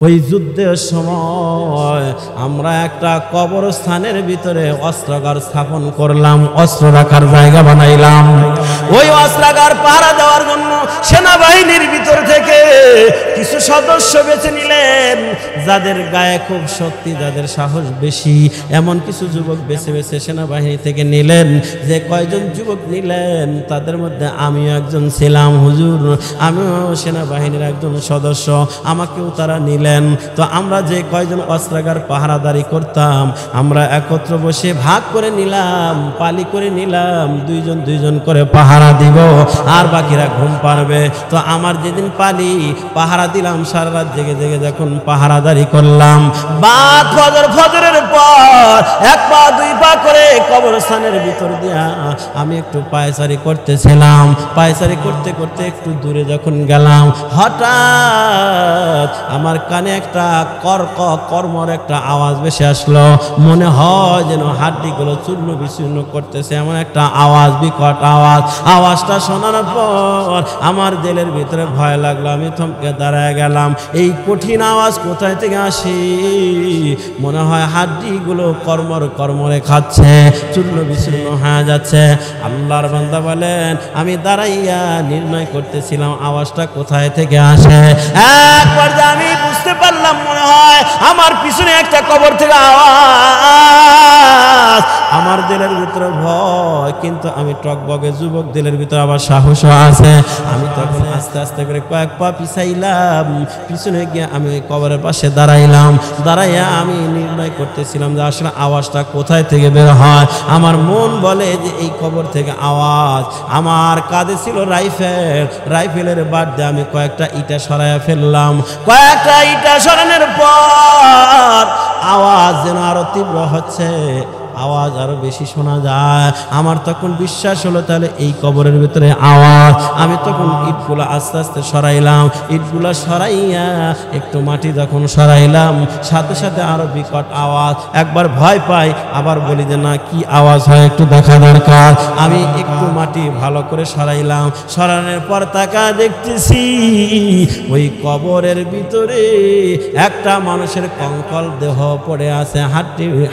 ওই যুদ্ধের সময় আমরা একটা কবরস্থানের ভিতরে অস্ত্রাগার স্থাপন করলাম, অস্ত্র রাখার জায়গা বানাইলাম। ওই অস্ত্রাগার পাহারা দেওয়ার জন্য সেনাবাহিনীর ভিতর থেকে কিছু সদস্য বেছে নিলেন, যাদের গায়ে খুব শক্তি, যাদের সাহস বেশি, এমন কিছু যুবক বেছে বেছে সেনাবাহিনী থেকে নিলেন। যে কয়জন যুবক নিলেন তাদের মধ্যে আমিও একজন ছিলাম। হুজুর, আমিও সেনাবাহিনীর একজন সদস্য, আমাকেও তারা নিলেন। তো আমরা যে কয়জন অস্ত্রাগার পাহারাদারি করতাম, আমরা একত্র বসে ভাগ করে নিলাম, পালি করে নিলাম, দুইজন দুইজন করে পাহারা দিব, আর বাকিরা ঘুম পারবে। তো আমার যেদিন পালি পাহারা দিলাম, সারা রাত জেগে জেগে যখন পাহারাদারি করলাম, বাদ ফজরের পর এক পা দুই পা করে কবরস্থানের ভিতর দিয়া আমি একটু পায়চারি করতেছিলাম। পায়চারি করতে করতে একটু দূরে যখন গেলাম, হঠাৎ আমার কানে একটা কর্মর একটা আওয়াজ ভেসে আসলো। মনে হয় যেন হাড্ডিগুলো চূর্ণ বিচূর্ণ করতেছে, এমন একটা আওয়াজ, বিকট আওয়াজ। আওয়াজটা শোনার পর আমার দিলের ভিতরে ভয় লাগলো। আমি থমকে দাঁড়ায় গেলাম। এই কঠিন আওয়াজ কোথায় থেকে আসে? মনে হয় হাড্ডিগুলো কর্মরে খাচ্ছে, চূর্ণ বিচূর্ণ হয়ে যাচ্ছে। আল্লাহর বান্দা বলেন, আমি দাঁড়াইয়া নির্ণয় করতেছিলাম আওয়াজটা কোথায় থেকে আসে। এক পর্যায়ে আমি বুঝতে পারলাম, মনে হয় আমার পিছনে একটা কবর থেকে আওয়াজ। আমার দিলের ভিতরে ভয়, কিন্তু আমি টকবগে যুবক, দিলের ভিতরে আবার সাহসও আছে। আমি তখন আস্তে আস্তে করে কয়েক পা পিছাইলাম, পিছনে গিয়ে আমি ওই কবরের পাশে দাঁড়াইলাম। দাঁড়াইয়া আমি নির্ণয় করতেছিলাম যে আসলে আওয়াজটা কোথায় থেকে বের হয়। আমার মন বলে যে এই কবর থেকে আওয়াজ। আমার কাঁধে ছিল রাইফেলের বাদ দিয়ে আমি কয়েকটা ইটা সরাইয়া ফেললাম। কয়েকটা ইটা সরানোর পর আওয়াজ যেন আরো তীব্র হচ্ছে, আওয়াজ আরো বেশি শোনা যায়। আমার তখন বিশ্বাস হলো তাহলে এই কবরের ভিতরে আওয়াজ। আমি তখন ইটগুলো আস্তে আস্তে সরাইলাম। ইটগুলো সরাইয়া একটু মাটি যখন সরাইলাম, সাথে সাথে আরো বিকট আওয়াজ। একবার ভয় পাই, আবার বলি যে না, কি আওয়াজ হয় একটু দেখা দরকার। আমি একটু মাটি ভালো করে সরাইলাম। সরানোর পর তাকা দেখতেছি ওই কবরের ভিতরে একটা মানুষের কঙ্কাল দেহ পড়ে আছে,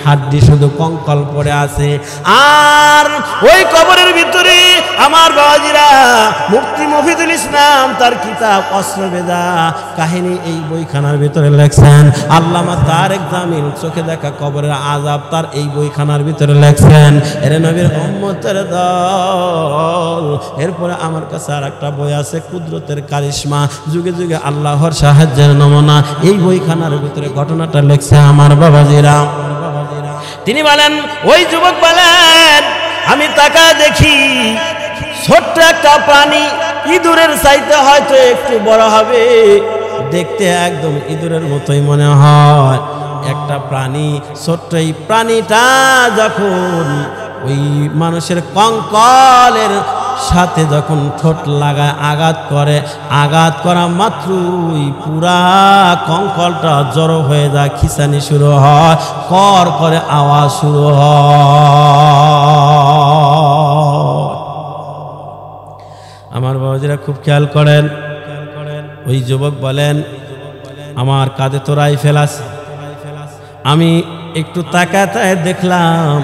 হাড্ডি শুধু কঙ্কাল পড়ে আছে। আর ওই কবরের ভিতরে আমার বাবাজিরা, মুফতি মফিদুল ইসলাম তার কিতাব অস্ত্রবেদা কাহিনী এই বইখানার ভিতরে লেখছেন। আল্লামা তারেক জামিল চোখে দেখা কবরের আযাব তার এই বইখানার ভিতরে লেখছেন। এর নবীর উম্মতের দল। এরপরে আমার কাছে আর একটা বই আছে, কুদরতের কারিশমা, যুগে যুগে আল্লাহর সাহায্যের নমুনা। এই বইখানার ভিতরে ঘটনাটা লেখছে আমার বাবাজিরা। তিনি বলেন, ওই যুবক বলেন, আমি তাকা দেখি ছোট্ট একটা প্রাণী, ইঁদুরের চাইতে হয়তো একটু বড় হবে, দেখতে একদম ইঁদুরের মতোই মনে হয় একটা প্রাণী। ছোট্ট এই প্রাণীটা যখন ওই মানুষের কঙ্কালের সাথে যখন ঠোঁট লাগায় আঘাত করে, আঘাত করা মাত্রই পুরা কঙ্কালটা জড়ো হয়ে যায়, খিঁচানি শুরু হয়, কর করে আওয়াজ শুরু হয়। আমার বাবাজিরা খুব খেয়াল করেন। ওই যুবক বলেন, আমার কাঁধে তো রাইফেল আছে। আমি একটু তাকায় দেখলাম,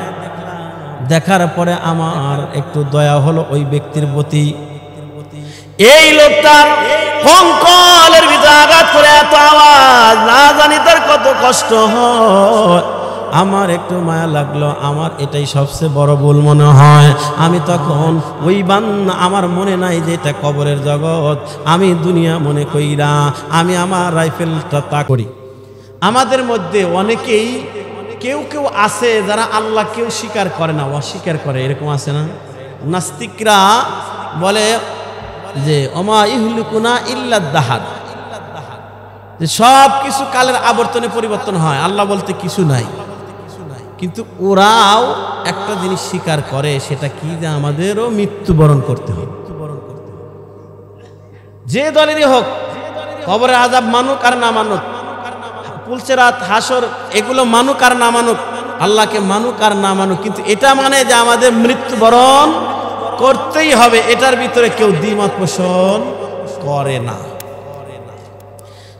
দেখার পরে আমার একটু দয়া হলো ওই ব্যক্তির প্রতি। এই লোকটার কঙ্কালের ভিতরে আঘাত করে এত আওয়াজ, না জানি তার কত কষ্ট হয়। আমার একটু মায়া লাগলো। আমার এটাই সবচেয়ে বড় ভুল মনে হয়। আমি তখন ওই আমার মনে নাই যে এটা কবরের জগৎ, আমি দুনিয়া মনে কইরা আমি আমার রাইফেলটা তা করি। আমাদের মধ্যে অনেকেই কেউ কেউ আছে যারা আল্লাহ কেউ স্বীকার করে না, অস্বীকার করে, এরকম আছে না? নাস্তিকরা বলে যে ওমা ইহলিকুনা ইল্লা দাহার, যে সব কিছু কালের আবর্তনে পরিবর্তন হয়, আল্লাহ বলতে কিছু নাই। কিন্তু ওরাও একটা জিনিস স্বীকার করে, সেটা কি, যে আমাদেরও মৃত্যুবরণ করতে হবে। যে দলেরই হোক, কবরের আযাব মানুক আর না মানুক, পুলসেরাত, হাসর, এগুলো মানুক আর না মানুক, আল্লাহকে মানুক আর না মানুক, কিন্তু এটা মানে যে আমাদের মৃত্যুবরণ করতেই হবে, এটার ভিতরে কেউ দ্বিমত পোষণ করে না।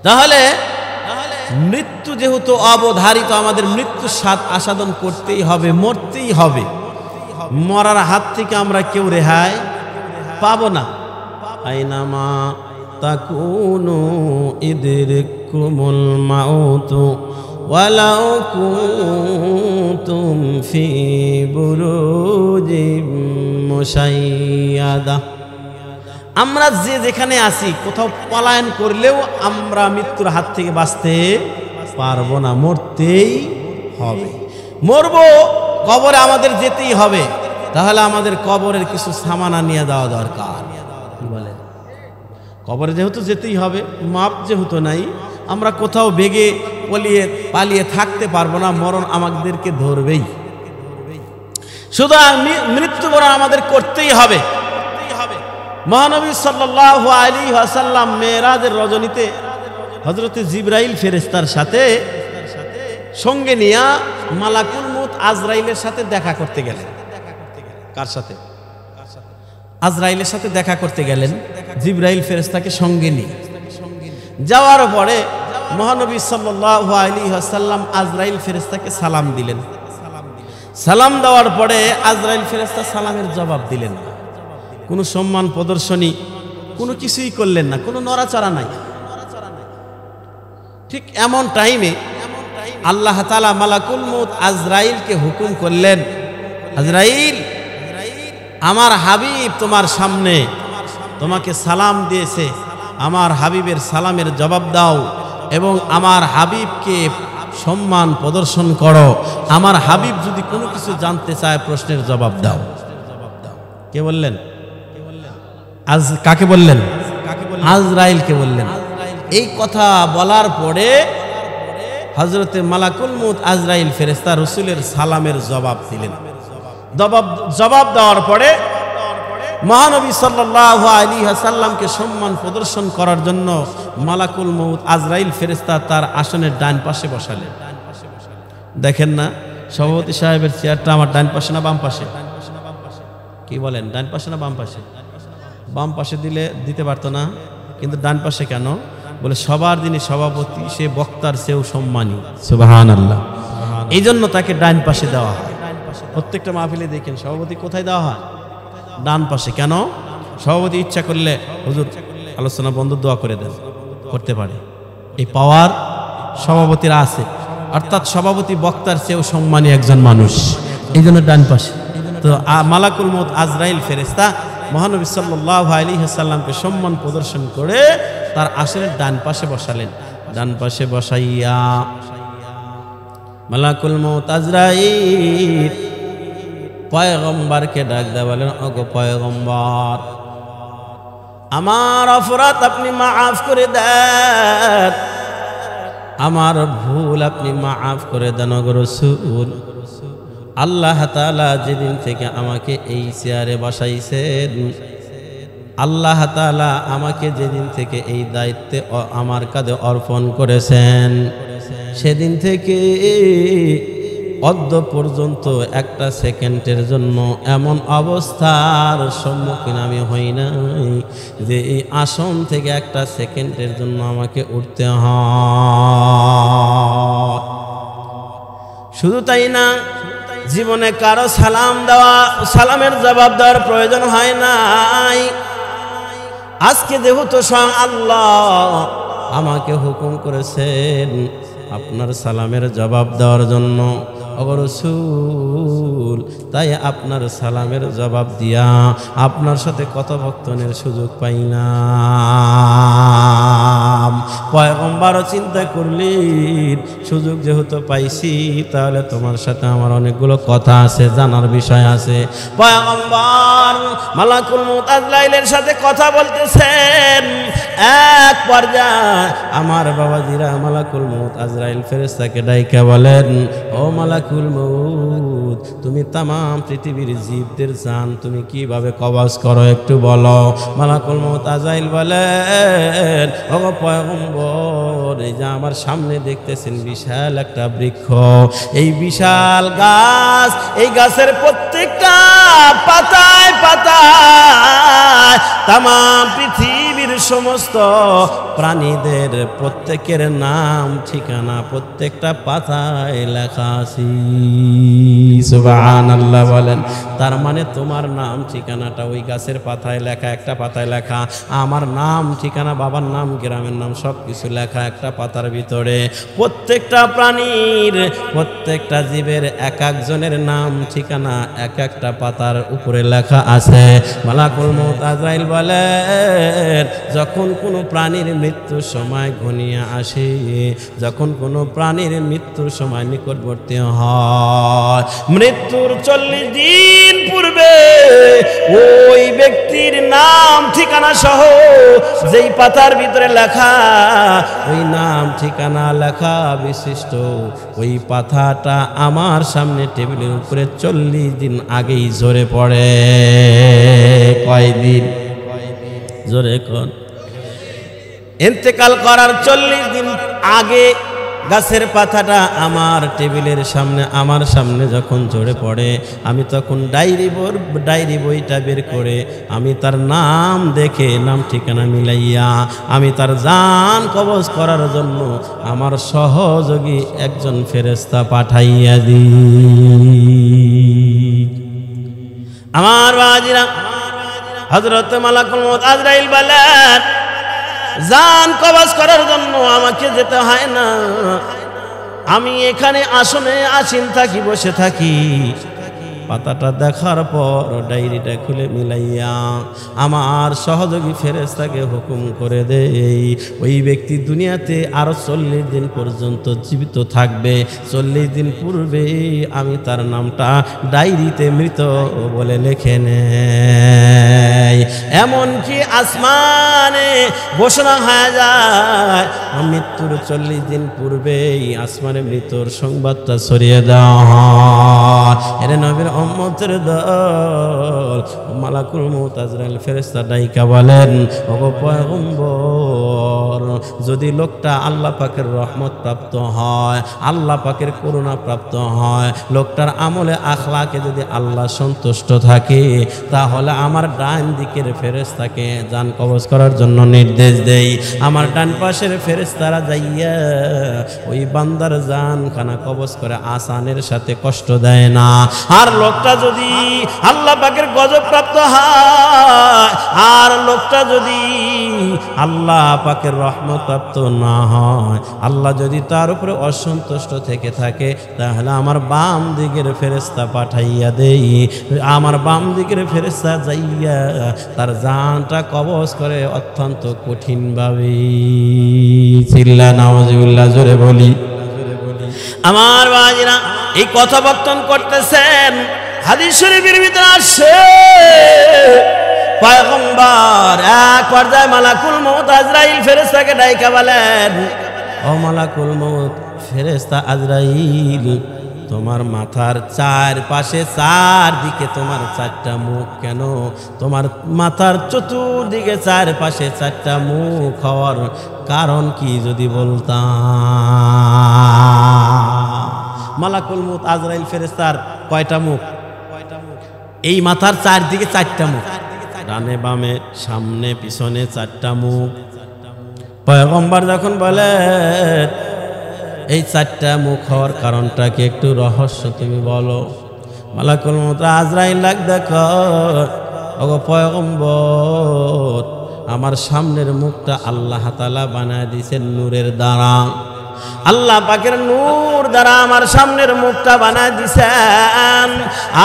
তাহলে মৃত্যু যেহেতু অবধারিত, আমাদের মৃত্যুর স্বাদ আস্বাদন করতেই হবে, মরতেই হবে। মরার হাত থেকে আমরা কেউ রেহাই পাবো না। আইনামা তাকুনু ইদরিকুমুল মাউতু ওয়ালাউ কুনতুম ফি বুরুজিম মুশাইয়াদা। আমরা যে যেখানে আছি, কোথাও পলায়ন করলেও আমরা মৃত্যুর হাত থেকে বাঁচতে পারবো না, মরতেই হবে। মরবো, কবরে আমাদের যেতেই হবে। তাহলে আমাদের কবরের কিছু সামানা নিয়ে দেওয়া দরকার। কি বলেন? কবরে যেহেতু যেতেই হবে, মাপ যেহেতু নাই, আমরা কোথাও বেগে পালিয়ে থাকতে পারবো না, মরণ আমাদেরকে ধরবেই। সুতরাং মৃত্যুবরণ আমাদের করতেই হবে। মহানবী সাল্লাল্লাহু আলাইহি ওয়াসাল্লাম মেরাজের রজনীতে হযরতে জিবরাইল ফেরেশতার সাথে সঙ্গে নিয়ে মালাকুল মউত আজরাইলের সাথে দেখা করতে গেলেন। কার সাথে? আজরাইলের সাথে দেখা করতে গেলেন জিবরাইল ফেরেশতাকে সঙ্গে নিয়ে। যাওয়ার পরে মহানবী সাল্লাল্লাহু আলাইহি ওয়াসাল্লাম আজরাইল ফেরেশতাকে সালাম দিলেন। সালাম দেওয়ার পরে আজরাইল ফেরেশতা সালামের জবাব দিলেন না, কোনো সম্মান প্রদর্শনী কোনো কিছুই করলেন না, কোনো নড়াচড়া নাই। ঠিক এমন টাইমে আল্লাহ তাআলা মালাকুল মউত আজরাইলকে হুকুম করলেন, আজরাইল, আমার হাবিব তোমার সামনে তোমাকে সালাম দিয়েছে, আমার হাবিবের সালামের জবাব দাও এবং আমার হাবিবকে সম্মান প্রদর্শন করো। আমার হাবিব যদি কোনো কিছু জানতে চায় প্রশ্নের জবাব দাও। কে বললেন? কাকে বললেন? আজরাইলকে বললেন। এই কথা বলার পরে হযরতে মালাকুল মউত আজরাইল ফেরেশতা রাসূলের সালামের জবাব দিলেন। জবাব দেওয়ার পরে মহানবী সাল্লাল্লাহু আলাইহি ওয়াসাল্লামকে সম্মান প্রদর্শন করার জন্য মালাকুল মউত আজরাইল ফেরেশতা তার আসনের ডান পাশে বসালেন। দেখেন না, সভাপতি সাহেবের চেয়ারটা আমার ডান পাশে না বাম পাশে? কি বলেন, ডান পাশে না বাম পাশে? বাম পাশে দিতে পারতো না, কিন্তু ডান পাশে কেন? বলে সবার যিনি সভাপতি সে বক্তার চেয়েও সম্মানী। সুবহানাল্লাহ। এই জন্য তাকে ডান পাশে দেওয়া হয়। প্রত্যেকটা মাহফিলে দেখেন সভাপতি কোথায় দেওয়া হয়? ডান পাশে। কেন? সভাপতি ইচ্ছা করলে হুজুর আলোচনা বন্ধ দোয়া করে দেন, করতে পারে। এই পাওয়ার সভাপতির আছে, অর্থাৎ সভাপতি বক্তার চেয়েও সম্মানী একজন মানুষ, এই জন্য ডান পাশে। তো মালাকুল মউত আজরাইল ফেরেশতা মহানবী সাল্লাল্লাহু আলাইহি ওয়াসাল্লামকে সম্মান প্রদর্শন করে তার আসনের ডান পাশে বসালেন। ডান পাশে বসাইয়া মালাকুল মউত আজরাইল পয়গম্বরকে ডাক দেয়া বলেন, ওগো পয়গম্বর, আমার অপরাধ আপনি মাফ করে দেন, আমার ভুল আপনি মাফ করে দেন ওগো রাসূল। আল্লাহ তাআলা যেদিন থেকে আমাকে এই চেয়ারে বসাইছেন, আল্লাহ তাআলা আমাকে যেদিন থেকে এই দায়িত্বে আমার কাঁধে অর্পণ করেছেন, সেদিন থেকে অদ্য পর্যন্ত একটা সেকেন্ডের জন্য এমন অবস্থার সম্মুখীন আমি হই নাই যে এই আসন থেকে একটা সেকেন্ডের জন্য আমাকে উঠতে হয়। শুধু তাই না, জীবনে কারো সালামের জবাব দেওয়ার প্রয়োজন হয় নাই। আজকে যেহেতু স্বয়ং আল্লাহ আমাকে হুকুম করেছেন আপনার সালামের জবাব দেওয়ার জন্য, ওগো রাসূল, তাই আপনার সালামের জবাব দিয়া আপনার সাথে কথোপকথনের সুযোগ পাই না। পয়গম্বরও চিন্তা করলেন, সুযোগ যেহেতু পাইছি তাহলে তোমার সাথে আমার অনেকগুলো কথা আছে, জানার বিষয় আছে। পয়গম্বর মালাকুল মউত আজরাইলের সাথে কথা বলতেছেন। এক পর্যায়ে আমার বাবাজিরা মালাকুল মউত আজরাইল ফেরেশতাকে ডাইকা বলেন, ও মালাকুল মউত, তুমি তাম পৃথিবীর জীবদের জান তুমি কিভাবে কবজ করো একটু বলো। মালাকুল মউত আজরাইল বলেন, ও পয়গম্বর, এই যে আমার সামনে দেখতেছেন বিশাল একটা বৃক্ষ, এই বিশাল গাছ, এই গাছের প্রত্যেকটা পাতায় পাতায় তাম পৃথিবীর সমস্ত প্রাণীদের প্রত্যেকের নাম ঠিকানা প্রত্যেকটা পাতায় লেখা আছে। সুবহানাল্লাহ বলেন। তার মানে তোমার নাম ঠিকানাটা ওই গাছের পাতায় লেখা, একটা পাতায় লেখা। আমার নাম ঠিকানা, বাবার নাম, গ্রামের নাম সব কিছু লেখা একটা পাতার ভিতরে। প্রত্যেকটা প্রাণীর, প্রত্যেকটা জীবের এক একজনের নাম ঠিকানা এক একটা পাতার উপরে লেখা আছে। মালাকুল মউত আজরাইল বলে, যখন কোনো প্রাণীর মৃত্যুর সময় ঘনিয়ে আসে, যখন কোনো প্রাণীর মৃত্যুর সময় নিকটবর্তী হয়, মৃত্যুর 40 দিন পূর্বে ওই ব্যক্তির নাম ঠিকানা সহ যেই পাতার ভিতরে লেখা, ওই নাম ঠিকানা লেখা বিশিষ্ট ওই পাতাটা আমার সামনে টেবিলের উপরে 40 দিন আগেই ঝরে পড়ে। কয়দিন? জোরে কোন? ইন্তেকাল করার 40 দিন আগে গাছের পাতাটা আমার টেবিলের সামনে, আমার সামনে যখন ঝরে পড়ে, আমি তখন ডায়েরি বইটা বের করে আমি তার নাম দেখে, নাম ঠিকানা মিলাইয়া আমি তার জান কবজ করার জন্য আমার সহযোগী একজন ফেরেশতা পাঠাইয়া দিই। আমার বাজিরা, হযরত মালাকুল মউত আজরাইল বলেন, জান কবজ করার জন্য আমাকে যেতে হয় না, আমি এখানে আসনে আসীন থাকি, বসে থাকি। পাতাটা দেখার পর ডায়েরিটা খুলে মিলাইয়া আমার সহযোগী ফেরেশতাকে হুকুম করে দেই, ওই ব্যক্তি দুনিয়াতে আরো 40 দিন পর্যন্ত জীবিত থাকবে। 40 দিন পূর্বে আমি তার নামটা ডায়েরিতে মৃত বলে লিখে নেই। এমনকি আসমানে ঘোষণা হয়ে যায়, মৃত্যুর 40 দিন পূর্বেই আসমানে মৃত্যুর সংবাদটা ছড়িয়ে দেওয়া হয়। এর নবীর উম্মতের দল, মালাকুল মউত আজরাইল ফেরেশতা ডাইকা বলেন, ওগো পয়গম্বর, যদি লোকটা আল্লাহ পাকের রহমত প্রাপ্ত হয়, আল্লাহ পাকের করুণা প্রাপ্ত হয়, লোকটার আমলে আখলাকে যদি আল্লাহ সন্তুষ্ট থাকে, তাহলে আমার ডান দিকের ফেরেশতাকে জান কবজ করার জন্য নির্দেশ দেই। আমার ডান পাশের ফেরেশতারা যাইয়া ওই বান্দার জান খানা কবজ করে আসানের সাথে কষ্ট দেয় না। আর লোকটা যদি আল্লাহ পাকের গজব প্রাপ্ত হয়, আর লোকটা যদি আল্লাহ পাকের রহমত প্রাপ্ত না হয়, আল্লাহ যদি তার উপরে অসন্তুষ্ট থেকে থাকে, তাহলে আমার বাম দিকের ফেরেশতা পাঠাইয়া দেই। আমার বাম দিকের ফেরেশতা যাইয়া তার জানটা কবজ করে অত্যন্ত কঠিন ভাবে। চিল্লা নাউজুবিল্লাহ, জোরে বলি। আমার বাজিরা, এই কথোপকথন করতেছেন, হাদিস শরীফের ভিতরে আসছে, পয়গম্বর এক পর্যায়ে মালাকুল মউত আজরাইল ফেরেশতাকে ডাইকা বলেন, ও মালাকুল মউত ফেরেশতা আজরাইল, তোমার মাথার চারপাশে চারদিকে তোমার 4টা মুখ কেন? তোমার মাথার চতুর্দিকে চারপাশে 4টা মুখ হওয়ার কারণ কি যদি বলতাম? মালাকুল মউত আজরাইল ফেরেশতার কয়টা মুখ? এই মাথার চারদিকে 4টা মুখ, ডানে বামে সামনে পিছনে 4টা মুখ। পয়গম্বর যখন বলে এই 4টা মুখ হওয়ার কারণটা কি একটু রহস্য তুমি বলো। মালাকুল মউত আজরাইল লাগ দেখো, ওগো পয়গম্বর, আমার সামনের মুখটা আল্লাহ তাআলা বানায় দিয়েছেন নূরের দ্বারা। আল্লাহ পাকের নূর দ্বারা আমার সামনের মুখটা বানায় দিছেন,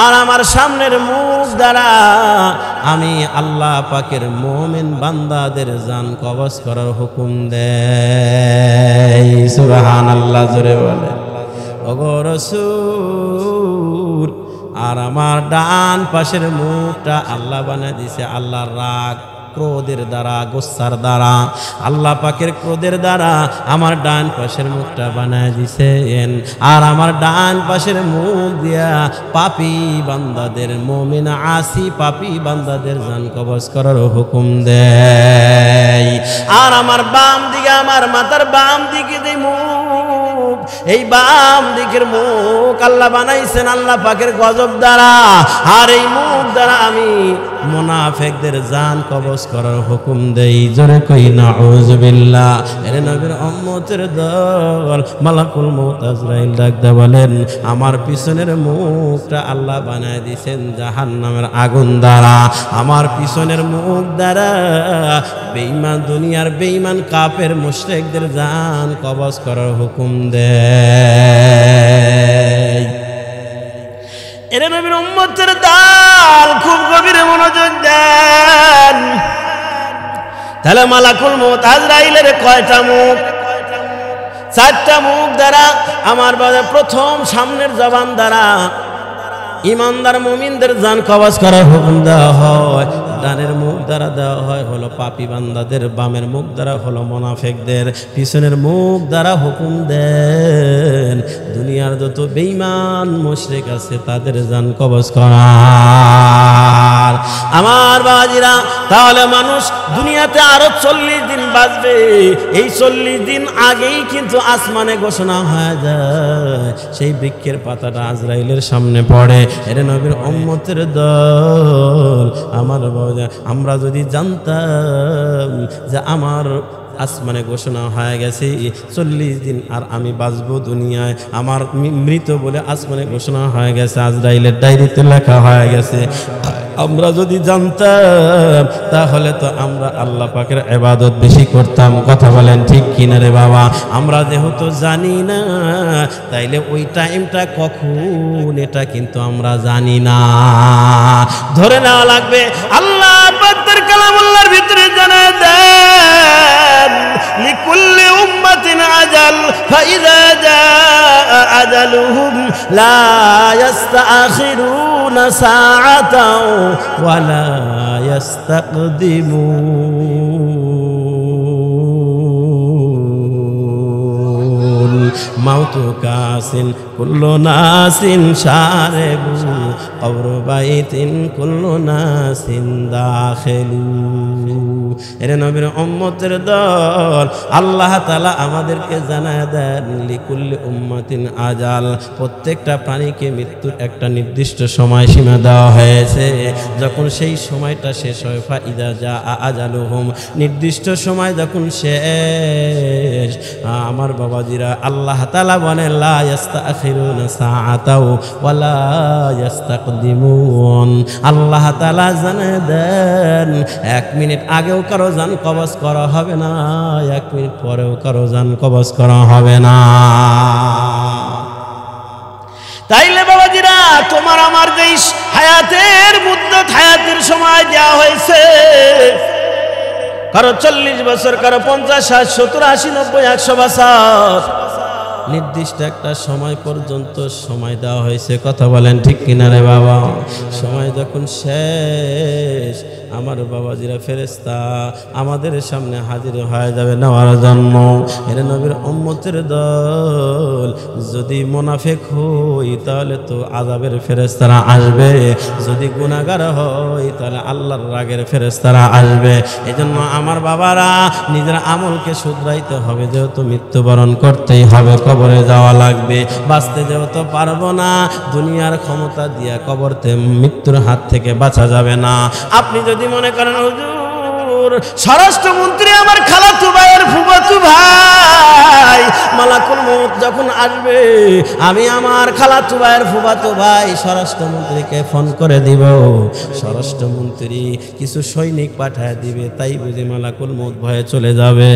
আর আমার সামনের মুখ দ্বারা আমি আল্লাহ পাকের মুমিন বান্দাদের জান কবজ করার হুকুম দেই। সুবহানাল্লাহ, জোরে বলে। ওগো রাসূল, আর আমার ডান পাশের মুখটা আল্লাহ বানায় দিছে আল্লাহর রাগ ক্রোধের দ্বারা, গোসার দ্বারা, আল্লাহ পাকের ক্রোধের দ্বারা আমার ডান পাশের মুখটা বানায় দিছেন। আর আমার ডান পাশের মুখ দিয়া পাপী বান্দাদের, মুমিন আসি পাপী বান্দাদের জান কবজ করার হুকুম দেয়। আর আমার বাম দিকে, আমার মাথার বাম দিকে যে মুখ, এই বাম দিকের মুখ আল্লাহ বানাইছেন আল্লাহ পাকের গজব দ্বারা। আর এই মুখ দ্বারা আমি মুনাফিকদের জান কবজ করার হুকুম দেই। জোরে কই নাউযুবিল্লাহ। এর নবীর উম্মতের দল মালাকুল মউত আজরাইল ডাকতে বলেন, আমার পিছনের মুখটা আল্লাহ বানায় দিয়েছেন জাহান্নামের আগুন দ্বারা। আমার পিছনের মুখ দ্বারা বেঈমান দুনিয়ার বেঈমান কাফের মুশরিকদের জান কবজ করার হুকুম দেয়। এর নবীর উম্মতের দল খুব গভীরে মনোযোগ দেন। তাহলে মালাকুল মউত আজরাইলের কয়টা মুখ? 4টা মুখ দ্বারা আমার প্রথম সামনের জবান দ্বারা ইমানদার মুমিনদের জান কবজ করার হুকুম দেওয়া হয়। ডানের মুখ দ্বারা দেওয়া হয় হলো পাপী বান্দাদের, বামের মুখ দ্বারা হলো মুনাফিকদের, পিছনের মুখ দ্বারা হুকুম দেন দুনিয়ার যত বেঈমান মুশরিক আছে তাদের জান কবজ করার। আমার বাবাজিরা, তাহলে মানুষ দুনিয়াতে আরো 40 দিন বাঁচবে। এই 40 দিন আগেই কিন্তু আসমানে ঘোষণা হয়ে যায়, সেই বৃক্ষের পাতাটা আজরাইলের সামনে পড়ে। এর নবীর উম্মতের দল আমার বাবা, আমরা যদি জানতাম যে আমার আসমানে ঘোষণা হয়ে গেছে 40 দিন আর আমি বাঁচবো দুনিয়ায়, আমার মৃত বলে আসমানে ঘোষণা হয়ে গেছে, আজরাইলের ডায়েরিতে লেখা হয়ে গেছে, আমরা যদি জানতাম তাহলে তো আমরা আল্লাহ পাকের ইবাদত বেশি করতাম। কথা বলেন ঠিক কিনা রে বাবা? আমরা যেহেতু জানি না, তাইলে ওই টাইমটা কখন এটা কিন্তু আমরা জানি না। ধরে নেওয়া লাগবে আল্লাহ পাকের কালামুল্লাহর ভিতরে জানায় দেন, লিকুল্লি উম্মাতিন আজাল ফাইযা জাআ আজালুহুম লা ইস্তাখিরুনা সাআতাও ওয়া লা ইস্তাকদিমুন। মাউতু কাসিন কুল্লু নাসিন শারিবু কবরু বাইতিন কুল্লু নাসিন দাখিলু। এর নবীর উম্মতের দল আল্লাহ তাআলা আমাদেরকে জানায় দেন, লিকুল্লি উম্মাতিন আজাল, প্রত্যেকটা প্রাণীকে মৃত্যুর একটা নির্দিষ্ট সময়সীমা দেওয়া হয়েছে। যখন সেই সময়টা শেষ হয়, ফাইদা জাআ আজালুহুম, নির্দিষ্ট সময় যখন শেষ, আমার বাবাজিরা আল্লাহ তাআলা বলেন লা ইস্তাখিরুনা সাআতাও ওয়া লা ইস্তাকদিমুন। আল্লাহ তাআলা জানায় দেন 1 মিনিট আগেও কারো জান কবজ করা হবে না, 1 মিনিট পরেও কারো জান কবজ করা হবে না। তাইলে বাবাজিরা, তোমার আমার যে হায়াতের মুদ্দত, হায়াতের সময় দেওয়া হয়েছে, কারো 40 বছর, কারো 50, 60, 70, 80, 90, 100 বছর, নির্দিষ্ট একটা সময় পর্যন্ত সময় দেওয়া হয়েছে। কথা বলেন ঠিক কিনা রে বাবা? সময় যখন শেষ, আমার বাবাজিরা ফেরেশতা আমাদের সামনে হাজির হয়ে যাবে নেওয়ার জন্য। এর নবীর উম্মতের দল যদি মুনাফিক হই তাহলে তো আযাবের ফেরেশতারা আসবে, যদি গুনাহগার হই তাহলে আল্লাহর রাগের ফেরেশতারা আসবে। এজন্য আমার বাবারা নিজের আমলকে শুধরাইতে হবে, যেহেতু মৃত্যুবরণ করতেই হবে, কবরে যাওয়া লাগবে, বাঁচতে যেহেতু পারবো না, দুনিয়ার ক্ষমতা দিয়া কবরতে মৃত্যুর হাত থেকে বাঁচা যাবে না। আপনি যদি মনে করেন হুজুর স্বরাষ্ট্রমন্ত্রী আমার খালাতো ভাইয়ের ফুফাতো ভাই, মালাকুল মউত যখন আসবে আমি আমার খালাতো ভাইয়ের ফুফাতো ভাই স্বরাষ্ট্রমন্ত্রীকে ফোন করে দিব, স্বরাষ্ট্রমন্ত্রী কিছু সৈনিক পাঠায় দিবে, তাই বুঝি মালাকুল মউত ভয়ে চলে যাবে?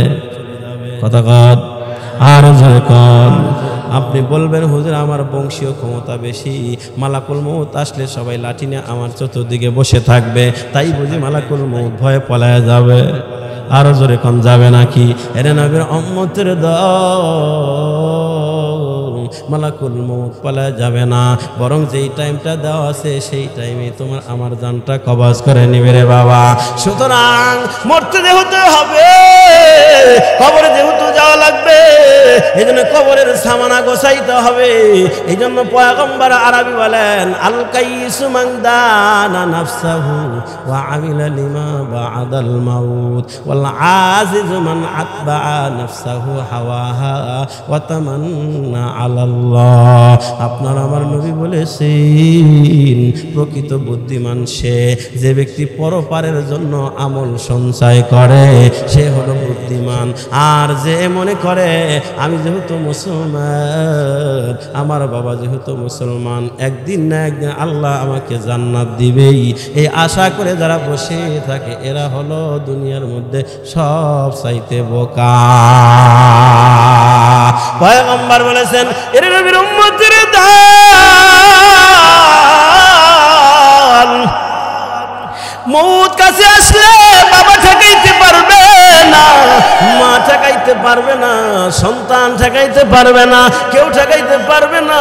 কথা কন আর জয় কন। আপনি বলবেন হুজুর আমার বংশীয় ক্ষমতা বেশি, মালাকুল মউত আসলে সবাই লাঠি নিয়ে আমার চতুর্দিকে বসে থাকবে, তাই বুঝি মালাকুল মউত ভয়ে পলায় যাবে? আরো জোরে কোন যাবে নাকি? এর নবীর উম্মতের দল মালাকুল মউত পলায় যাবে না, বরং যেই টাইমটা দেওয়া আছে সেই টাইমে তোমার আমার জানটা কবজ করে নিবে রে বাবা। সুতরাং মরতে হতে হবে, কবরে যেহেতু যাওয়া লাগবে, এই জন্য কবরের সামানা গোছাইতে হবে। এই জন্য পয়গম্বর আরবি বলেন, আল কাইসু মান দানা নাফসাহু ওয়া আমিলা লিমা বা'দাল মাউত ওয়াল আজিজু মান আতবা নাফসাহু হাওয়াহা ওয়া তামান্না আলাল্লাহ। আপনার আমার নবী বলেছেন, প্রকৃত বুদ্ধিমান সে যে ব্যক্তি পরপারের জন্য আমল সঞ্চয় করে, সে হলো বুদ্ধিমান। আর যে মনে করে আমি যেহেতু মুসলমান, আমার বাবা যেহেতু মুসলমান, একদিন না একদিন আল্লাহ আমাকে জান্নাত দিবেই, এই আশা করে যারা বসে থাকে, এরা হলো দুনিয়ার মধ্যে সব চাইতে বোকা। পয়গম্বর বলেছেন, এর নবীর উম্মতের দান, মউত কাছে আসলে বাবা ঠেকাইতে পারবে না, মা ঠেকাইতে পারবে না, সন্তান ঠেকাইতে পারবে না, কেউ ঠেকাইতে পারবে না,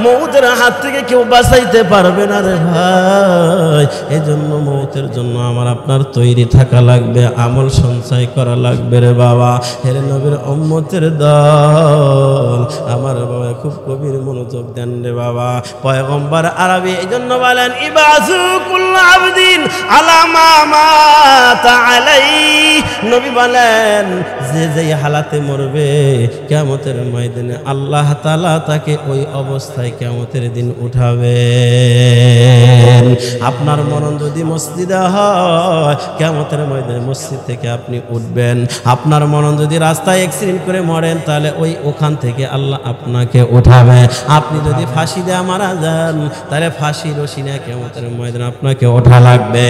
মউতের হাত থেকে কেউ বাঁচাইতে পারবে না রে ভাই। এই জন্য মউতের জন্য আমার আপনার তৈরি থাকা লাগবে, আমল সঞ্চয় করা লাগবে রে বাবা। হেরে নবীর উম্মতের দল, আমার বাবা খুব গভীর মনোযোগ দেন রে বাবা। পয়গম্বর আরবি এই জন্য বলেন, ইবাসু কুল্লু আবদিন আলা মা মাতা আলাইহি। নবী বলেন, যে যেই হালাতে মরবে, কিয়ামতের ময়দানে আল্লাহ তাআলা তাকে ওই অবস্থায় কিয়ামতের দিন উঠাবেন। আপনার মরণ যদি মসজিদে হয়, কিয়ামতের ময়দানে মসজিদ থেকে আপনি উঠবেন। আপনার মরণ যদি রাস্তায় অ্যাক্সিডেন্ট করে মরেন, তাহলে ওখান থেকে আল্লাহ আপনাকে উঠাবে। আপনি যদি ফাঁসি দেয়া মারা যান, তাহলে ফাঁসি রশি নিয়ে কিয়ামতের ময়দানে আপনাকে ওঠা লাগবে।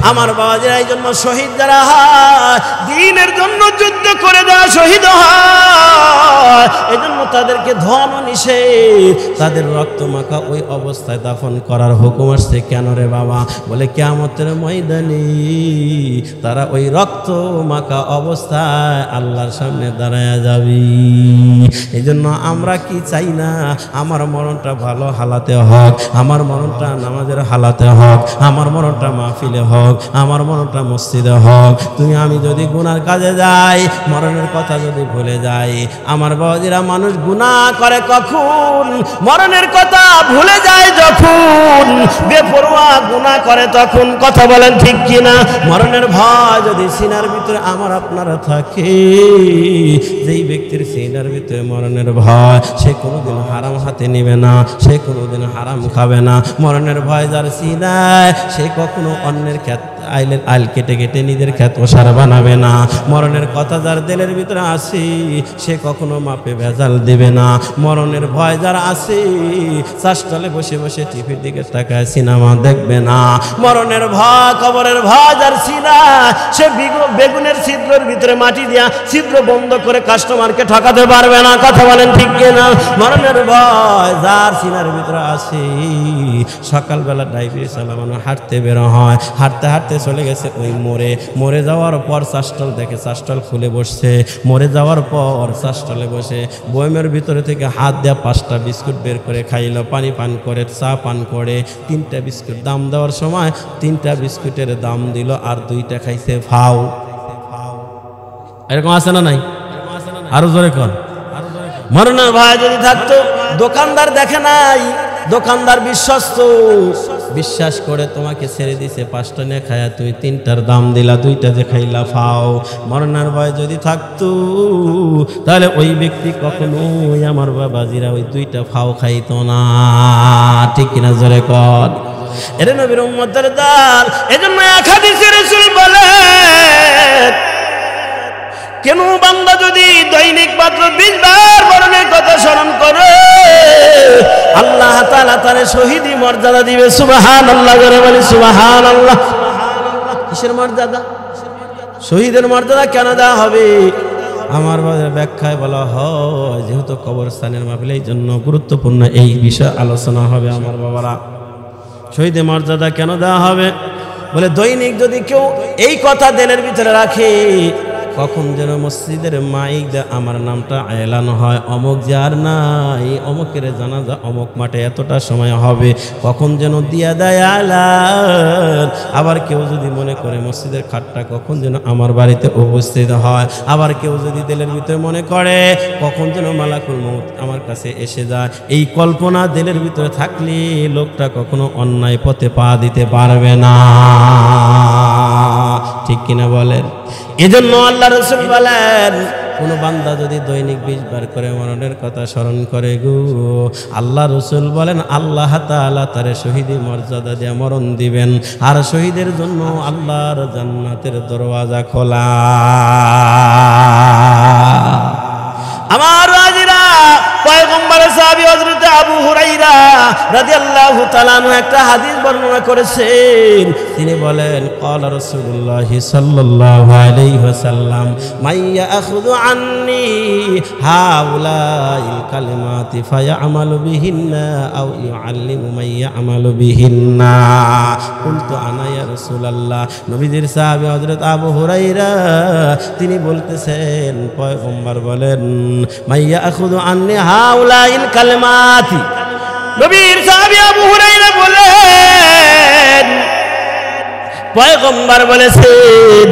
আমার বাবাজিরা, এই জন্য শহীদ যারা হয়, দ্বীনের জন্য যুদ্ধ করে দেওয়া শহীদ হয়, এই জন্য তাদেরকে ধন নিষেধ, তাদের রক্ত মাখা ওই অবস্থায় দাফন করার হুকুম আসছে। কেন রে বাবা? বলে কিয়ামতের ময়দানে তারা ওই রক্ত মাখা অবস্থায় আল্লাহর সামনে দাঁড়ায়া যাবে। এই জন্য আমরা কি চাই না, আমার মরণটা ভালো হালাতে হোক, আমার মরণটা নামাজের হালাতে হোক, আমার মরণটা মাহফিলে হোক, আমার মরণটা মসজিদে হোক। তুমি আমি যদি গুনার কাজে যাই, মরণের কথা যদি ভুলে যাই, আমার বাবাজিরা, মানুষ গুনাহ করে কখন? মরণের কথা ভুলে যায় যখন, বেপরোয়া গুনাহ করে তখন। কথা বলেন ঠিক কিনা? মরণের ভয় যদি সিনার ভিতরে আমার আপনারা থাকে, যেই ব্যক্তির সিনার ভিতরে মরণের ভয়, সে কোনোদিন হারাম হাতে নিবে না, সে কোনোদিন হারাম খাবে না। মরণের ভয় যার সিনায়, সে কখনো অন্যের ক্ষেত আইল কেটে কেটে নিজের ক্ষেত ওসার বানাবে না। মরণের কথা যার দিলের ভিতরে আসে, সে কখনো মাপে ভেজাল দেবে না। মরণের ভয় যার আসে, চাষতলে বসে বসে টিভির দিকে তাকায় সিনেমা দেখবে না। মরণের ভয়, কবরের ভয় যার সিনা, সে বেগুনের ছিদ্রের ভিতরে মাটি দিয়া ছিদ্র বন্ধ করে কাস্টমারকে ঠকাতে পারবে না। কথা বলেন ঠিক কিনা? মরণের ভয় যার সিনার ভিতরে আসে, সকালবেলা ডায়াবেটিস চালানো হাঁটতে বের হয়, হাঁটতে হাঁটতে চলে গেছে ওই মরে যাওয়ার পর চাষটল দেখে, চাষটল খুলে বসছে। মরে যাওয়ার পর চাষটলে বসে বয়মের ভিতরে থেকে হাত দেয়া 5টা বিস্কুট বের করে খাইলো, পানি পান করে, চা পান করে। 3টা বিস্কুট দাম দেওয়ার সময় 3টা বিস্কুটের দাম দিল, আর 2টা খাইছে ফাও। এরকম আছে না নাই? আরো জোরে কর। মরণের ভয় যদি থাকতো, দোকানদার দেখে নাই, দোকানদার বিশ্বস্ত, বিশ্বাস করে তোমাকে ছেড়ে দিছে, 5টা নিয়ে খায়া তুমি 3টার দাম দিলা, 2টা যে খাইলা ফাও। মরণের ভয় যদি থাকতো, তাহলে ওই ব্যক্তি কখনোই আমার বাবাজিরা ওই 2টা ফাও খাইতো না। ঠিক কিনা? জোরে কর। এর নবীর উম্মতের দল। এজন্য এক হাদিসে রাসূল বলেন, কেন বান্দা যদি দৈনিক মাত্র 20 বার মরণের কথা স্মরণ করে, আল্লাহ তাআলা তার শহীদি মর্যাদা দিবে। সুবহানাল্লাহ, করে বলি সুবহানাল্লাহ। কিসের মর্যাদা? শহীদের মর্যাদা কেন দেওয়া হবে? আমার ব্যাখ্যায় বলা হয়, যেহেতু কবরস্থানের মাহফিল, এই জন্য গুরুত্বপূর্ণ এই বিষয় আলোচনা হবে। আমার বাবারা, শহীদের মর্যাদা কেন দেওয়া হবে? বলে দৈনিক যদি কেউ এই কথা দিলের ভিতরে রাখে, কখন যেন মসজিদের মাইক দিয়ে আমার নামটা এলান হয়, অমুক যার নাই অমুকের জানাজা অমুক মাঠে এতটা সময় হবে, কখন যেন দিয়া দেয় এলান। আবার কেউ যদি মনে করে মসজিদের খাটটা কখন যেন আমার বাড়িতে উপস্থিত হয়, আবার কেউ যদি দিলের ভিতরে মনে করে কখন যেন মালাকুল মউত আমার কাছে এসে যায়, এই কল্পনা দিলের ভিতরে থাকলে লোকটা কখনো অন্যায় পথে পা দিতে পারবে না। ঠিক কিনা বলেন? এজন্য আল্লাহ রাসূল বলেন, কোন বান্দা যদি দৈনিক 20 বার করে মরণের কথা স্মরণ করে গো, আল্লাহ রাসূল বলেন আল্লাহ তাআলা তারে শহীদি মর্যাদা দিয়ে মরণ দিবেন, আর শহীদের জন্য আল্লাহর জান্নাতের দরওয়াজা খোলা। আমার আজিরা পয়গম্বরের সাহাবী হযরত আবু হুরায়রা রাদিয়াল্লাহু তাআলা আনহু একটা হাদিস বর্ণনা করেছেন। তিনি বলেন ক্বালা রাসূলুল্লাহ সাল্লাল্লাহু আলাইহি ওয়াসাল্লাম মাইয়া আখুযু আন্নী হাউলাইল কালিমাতি ফায়ামালু বিহিন্না আও ইউআল্লিমু মাইয়া আমালু বিহিন্না। কুলতু আনা ইয়া রাসূলুল্লাহ। নবীজির সাহাবী হযরত আবু হুরায়রা তিনি বলতেছেন, পয়গম্বর বলেন মাইয়া আখুযু আন্নী হাউলাইল কালিমাতি। নবীর সাহাবী আবু হুরায়রা বলেন, পয়গম্বর বলেছেন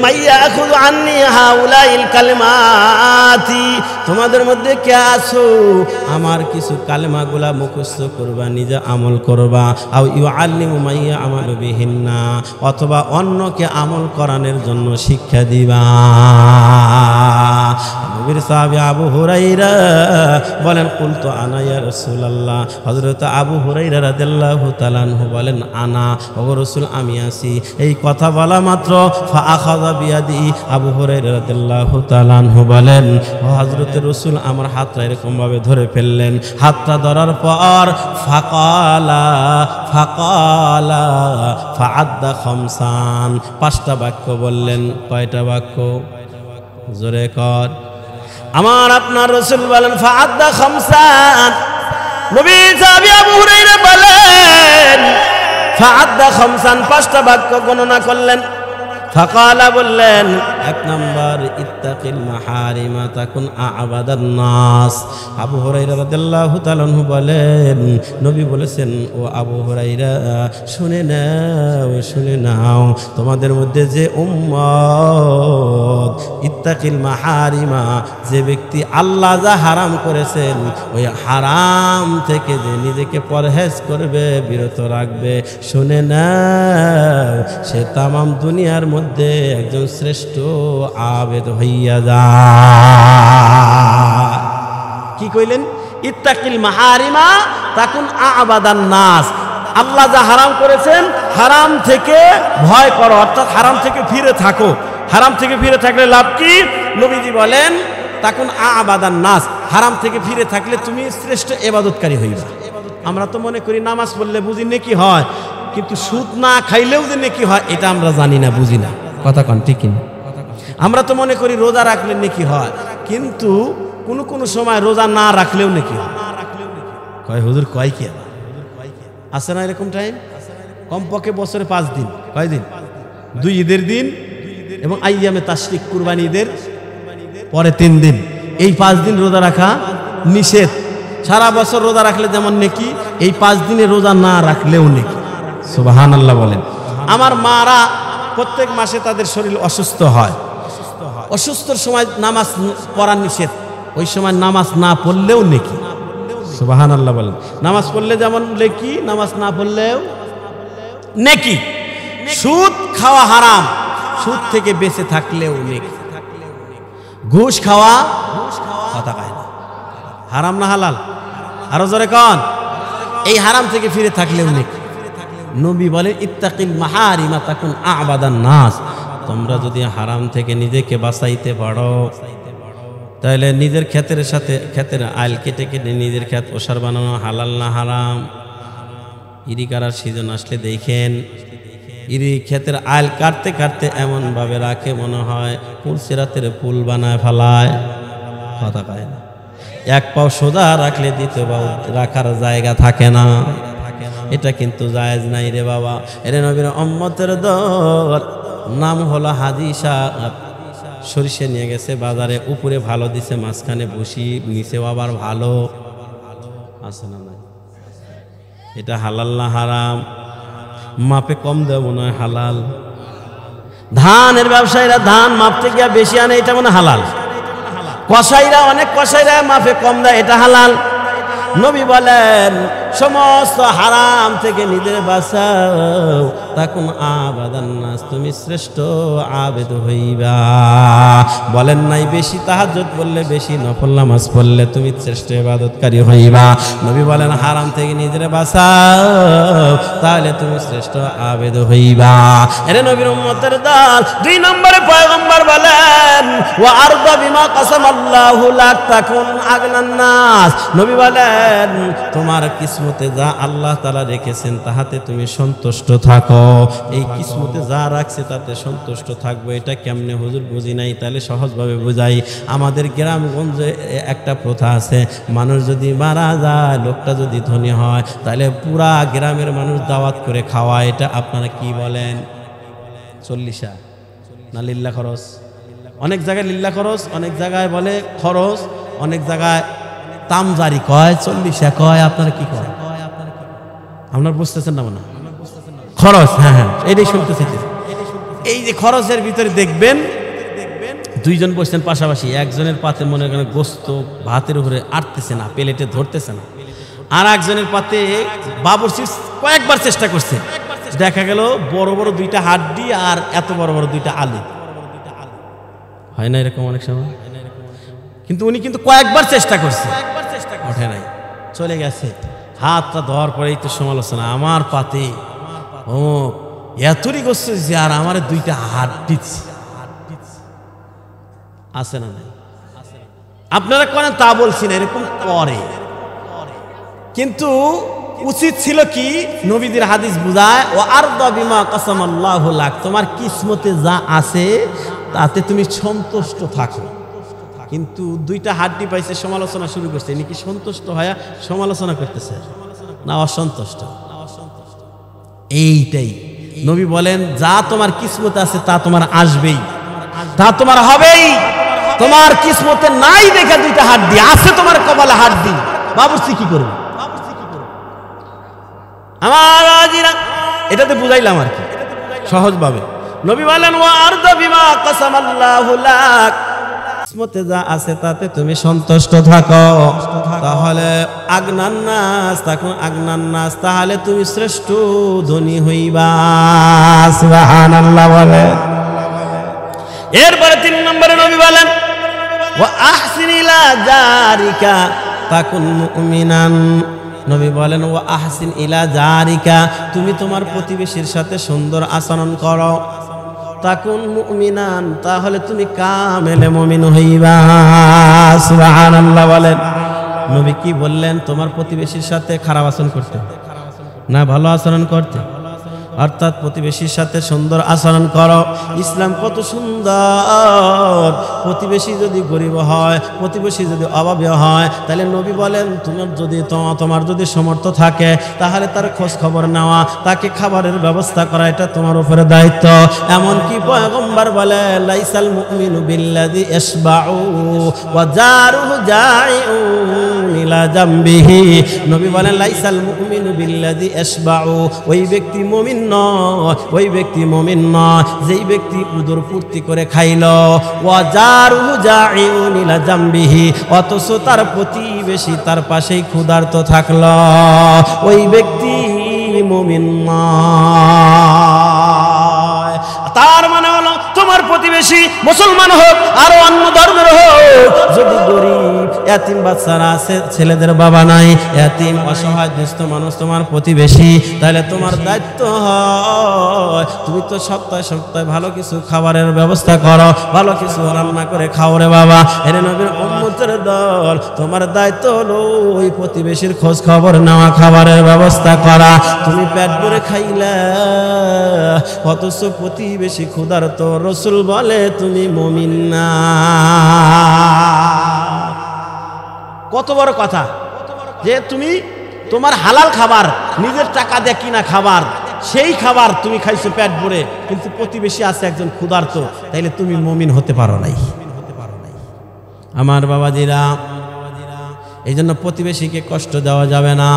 মাইয়া আখুযু আন্নী হাউলাইল কালিমাতি, তোমাদের মধ্যে কে আছো আমার কিছু কালেমাগুলা মুখস্থ করবা, নিজে আমল করবা, আও ইউআল্লিমু মাইয়া আমালু বিহিন্না, অথবা অন্যকে আমল করানোর জন্য শিক্ষা দিবা। নবীর সাহাবী আবু হুরায়রা বলেন কুলতু আনা ইয়া রাসূলুল্লাহ। হযরত আবু হুরায়রা রাদিয়াল্লাহু তাআলা আনহু বলেন আনা, ওগো রাসূল আমি আছি। এই কথা বলা মাত্র ফাআখাযা বিয়াদি, আবু হুরায়রা রাদিয়াল্লাহু তাআলা আনহু বলেন হযরত রাসূল আমার হাতটা এরকম ভাবে ধরে ফেললেন, হাতটা ধরার পর ফাকালা ফাআদ্দা খামসান, 5টা বাক্য বললেন। কয়টা বাক্য? জোরে কর। আমার আপনার রাসূল বলেন ফাআদ্দা খামসান। নবী সাহাবী আবু হুরায়রা বলেন ফাআদ্দা খামসান, 5টা বাক্য গণনা করলেন। ফাকালা বললেন, 1 নাম্বার ইত্তাকিল মাহারিমা তাকুন আ'বাদান নাস। আবু হুরায়রা রাদিয়াল্লাহু তাআলা আনহু বলেন, নবী বলেছেন ও আবু হুরায়রা শুনে নাও, তোমাদের মধ্যে যে উম্মত ইত্তাকিল মাহারিমা, যে ব্যক্তি আল্লাহ যা হারাম করেছেন ওই হারাম থেকে যে নিজেকে পরহেজ করবে, বিরত রাখবে, শুনে নাও সে তামাম দুনিয়ার মধ্যে একজন শ্রেষ্ঠ আবেদ হইয়া যায়। কি কইলেন? ইত্তাকিল মাহারিমা তাকুন আ'বাদান নাস। আল্লাহ যা হারাম করেছেন হারাম থেকে ভয় করো, অর্থাৎ হারাম থেকে ফিরে থাকো। হারাম থেকে ফিরে থাকলে লাভ কি? নবীজি বলেন তাকুন আ'বাদান নাস, হারাম থেকে ফিরে থাকলে তুমি শ্রেষ্ঠ ইবাদতকারী হইবা। আমরা তো মনে করি নামাজ পড়লে বুঝি নেকি হয়, কিন্তু সুদ না খাইলেও যে নেকি হয় এটা আমরা জানি না, বুঝি না। কথা কন ঠিক কিনা? আমরা তো মনে করি রোজা রাখলে নেকি হয়, কিন্তু কোন সময় রোজা না রাখলেও নেকি হয়। কয় হুজুর কয় কি আছে না এরকম টাইম? কমপক্ষে বছরে 5 দিন। কয় দিন? 2 ঈদের দিন এবং আইয়ামে তাশরিক কুরবানি ঈদের পরে 3 দিন। এই 5 দিন রোজা রাখা নিষেধ। সারা বছর রোজা রাখলে যেমন নেকি, এই 5 দিনে রোজা না রাখলেও নেকি। সুবহানাল্লাহ বলেন। আমার মারা প্রত্যেক মাসে তাদের শরীর অসুস্থ হয়, অসুস্থর সময় নামাজ পড়া নিষেধ, ওই সময় নামাজ না পড়লেও নেকি। সুবহানাল্লাহ বলেন। নামাজ পড়লে যেমন নেকি, নামাজ না পড়লেও নেকি। সুদ খাওয়া হারাম, সুদ থেকে বেঁচে থাকলেও নেকি। ঘুষ খাওয়া কথা কয় না, হারাম না হালাল? আরো জোরে কন। এই হারাম থেকে ফিরে থাকলেও নেকি। নবী বলেন ইত্তাকিল মাহারিমা তাকুন আ'বাদান নাস। তোমরা যদি হারাম থেকে নিজেকে বাঁচাইতে পারো তাহলে নিজের ক্ষেতের আইল কেটে নিজের ক্ষেত ওসার বানানো হালাল না হারাম? ইরি কাটার সিজন আসলে দেখেন ইরি ক্ষেতের আইল কাটতে কাটতে এমন ভাবে রাখে মনে হয় পুলসিরাতের পুল বানায় ফেলায়। কথা কয় না। 1 পাও সোজা রাখলে 2 পাও রাখার জায়গা থাকে না। এটা কিন্তু জায়েজ নাই রে বাবা। এরে নবীর উম্মতের দল, নাম হলো হাজি সাহেব। সরিষা নিয়ে গেছে বাজারে, উপরে ভালো দিছে, মাঝখানে বসি, নিচেও আবার ভালো আছে না নাই? এটা হালাল না হারাম? মাপে কম দেয় মনে হয় হালাল। ধানের ব্যবসায়ীরা ধান মাপতে গিয়া বেশি আনে, এটা মনে হালাল। কসাইরা, অনেক কসাইরা মাপে কম দেয়, এটা হালাল। নবী বলেন সমস্ত হারাম থেকে নিজের বাঁচাও, তখন আবাদান নাস, তুমি শ্রেষ্ঠ আবেদ হইবা। বলেন নাই বেশি তাহাজ্জুদ পড়লে, বেশি নফল নামাজ পড়লে তুমি শ্রেষ্ঠ ইবাদতকারী হইবা। নবী বলেন হারাম থেকে নিজের বাঁচাও, তাহলে তুমি শ্রেষ্ঠ আবেদ হইবা। এরে নবীর উম্মতের দল, 2 নম্বরে পয়গম্বর বলেন ওয়া আরদা বিমা কাসামাল্লাহু লাক তাকুন আগনান নাস। নবী বলেন তোমার কিসমতে যা আল্লাহ তাআলা রেখেছেন তাহাতে তুমি সন্তুষ্ট থাকো। এই কিসমতে যা রাখছে তাতে সন্তুষ্ট থাকবো। এটা কেমনে হুজুর বুঝি নাই, তাহলে সহজভাবে বুঝাই। আমাদের গ্রামগঞ্জে একটা প্রথা আছে, মানুষ যদি মারা যায়, লোকটা যদি ধনী হয়, তাহলে পুরা গ্রামের মানুষ দাওয়াত করে খাওয়ায়। এটা আপনারা কি বলেন? 40 না লিল্লা খরচ? অনেক জায়গায় লিল্লা খরচ, অনেক জায়গায় বলে খরচ, অনেক জায়গায় তামজারি কয়, 40 কয়। আপনারা কি কয়? আপনারা বুঝতেছেন না মনে? খরচ, হ্যাঁ হ্যাঁ, এটাই শুনতেছি। এই যে খরচের ভিতরে দেখবেন 2 জন বসছেন পাশাপাশি, একজনের পাতে মনে করেন গোস্ত ভাতের উপরে আটতেছে না, প্লেটে ধরতেছে না, আর একজনের পাতে বাবুর্চি কয়েকবার চেষ্টা করছে, দেখা গেল বড় বড় 2টা হাড্ডি আর এত বড় বড় 2টা আলু। হয় না এরকম অনেক সময়? কিন্তু উনি কিন্তু কয়েকবার চেষ্টা করছে, ওঠে নাই, চলে গেছে। হাতটা ধোয়ার পরেই তো সমালোচনা, আমার পাতে ও এতই গোস্ত দিচ্ছে আর আমার 2টা হাড্ডি আছে না নাই? আপনারা করেন তা বলছি না, এরকম করে। কিন্তু উচিত ছিল কি, নবীদের হাদিস বুঝায় ও আরদা বিমা কাসামাল্লাহু লাক, তোমার কিসমতে যা আছে তাতে তুমি সন্তুষ্ট থাকো। কিন্তু 2টা হাড্ডি পাইছে, সমালোচনা শুরু করছে। ইনি কি সন্তুষ্ট হয়ে সমালোচনা করতেছে না অসন্তুষ্ট? এইটাই নবী বলেন, যা তোমার কিসমতে আছে তা তোমার আসবেই, তা তোমার হবেই। তোমার কিসমতে নাই দেখে 2টা হাড্ডি আছে, তোমার কপালে হাড্ডি, বাবুর্চি কি করবে? আমার আজিরা, এটাতে বুঝাইলাম আর কি সহজভাবে। নবী বলেন ওয়া আরদা বিমা কাসামাল্লাহু লাক, কিসমতে যা আছে তাতে তুমি সন্তুষ্ট থাকো, তাহলে আগনান নাস, তখন আগনান নাস, তাহলে তুমি শ্রেষ্ঠ ধনী হইবা। সুবহানাল্লাহ বলে। এরপরে 3 নম্বরে নবী বলেন ওয়া আহসিন ইলা জারিকা তাকুন মুমিনান। নবী বলেন ওয়া আহসিন ইলা জারিকা, তুমি তোমার প্রতিবেশীর সাথে সুন্দর আচরণ করো, তাকুন মুমিনান, তাহলে তুমি কামেলে মুমিন হইবা। সুবহানাল্লাহ বলেন। নবী কি বললেন? তোমার প্রতিবেশীর সাথে খারাপ আচরণ করতে না, ভালো আচরণ করতে, অর্থাৎ প্রতিবেশীর সাথে সুন্দর আচরণ করো। ইসলাম কত সুন্দর। প্রতিবেশী যদি গরিব হয়, প্রতিবেশী যদি অভাবী হয়, তাহলে নবী বলেন তোমার যদি সামর্থ্য থাকে তাহলে তার খোঁজ খবর নেওয়া, তাকে খাবারের ব্যবস্থা করা, এটা তোমার উপরে দায়িত্ব। এমনকি পয়গম্বর বলে লাইসাল মুমিনু বিল্লাযী ইসবাউ ওয়া জারুহু জাইউ ইলা জামবিহি। নবী বলেন লাইসাল মুমিনু বিল্লাযী ইসবাউ, ওই ব্যক্তি মুমিন নয়, ওই ব্যক্তি মুমিন নয় যেই ব্যক্তি উদর পূর্তি করে খাইল, ওয়া জারুহু জাইউন ইলা জামবিহি, অথচ তার প্রতিবেশী তার পাশেই ক্ষুধার্ত থাকলো, ওই ব্যক্তি মুমিন নয়। তার মানে হলো তোমার প্রতিবেশী মুসলমান হোক আর অন্য ধর্মের হোক, যদি গরিব এতিম বাচ্চারা আছে, ছেলেদের বাবা নাই, এতিম অসহায় দুস্থ মানুষ তোমার প্রতিবেশী, তাহলে তোমার দায়িত্ব হয় তুমি তো সপ্তাহে সপ্তাহে ভালো কিছু খাবারের ব্যবস্থা করো, ভালো কিছু রান্না করে খাও রে বাবা। এর নবীর উম্মতের দল, তোমার দায়িত্ব হলো ওই প্রতিবেশীর খোঁজ খবর নেওয়া, খাবারের ব্যবস্থা করা। তুমি পেট ভরে খাইলা অথচ প্রতিবেশী ক্ষুধার্ত, রাসূল বলে তুমি মুমিন না। কত বড় কথা যে তুমি তোমার হালাল খাবার, নিজের টাকা দিয়ে কিনা খাবার, সেই খাবার তুমি খাইছো পেট ভরে, কিন্তু প্রতিবেশী আছে একজন ক্ষুধার্ত, তাইলে তুমি মুমিন হতে পারো নাই। আমার বাবাজিরা, এই জন্য প্রতিবেশীকে কষ্ট দেওয়া যাবে না,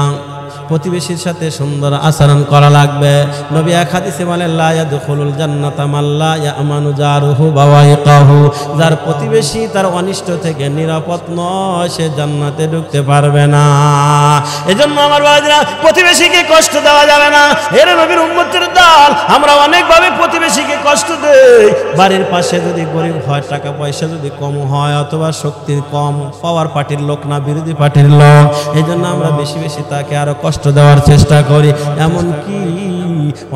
প্রতিবেশীর সাথে সুন্দর আচরণ করা লাগবে। নবী এক হাদিসে বলেন, লা ইয়াদখুলুল জান্নাতা মান লা ইয়ামানু জারুহু বাওয়াইকাহু, যার প্রতিবেশী তার অনিষ্ট থেকে নিরাপদ নয়, সে জান্নাতে ঢুকতে পারবে না। এজন্য আমার বাবাজিরা, প্রতিবেশীকে কষ্ট দেওয়া যাবে না। এর নবীর উম্মতের দল আমরা অনেকভাবে প্রতিবেশীকে কষ্ট দেই। বাড়ির পাশে যদি গরিব হয়, টাকা পয়সা যদি কম হয়, অথবা শক্তির কম, পাওয়ার পার্টির লোক না বিরোধী পার্টির লোক, এই জন্য আমরা বেশি বেশি তাকে আরো কষ্ট দেওয়ার চেষ্টা করি। এমনকি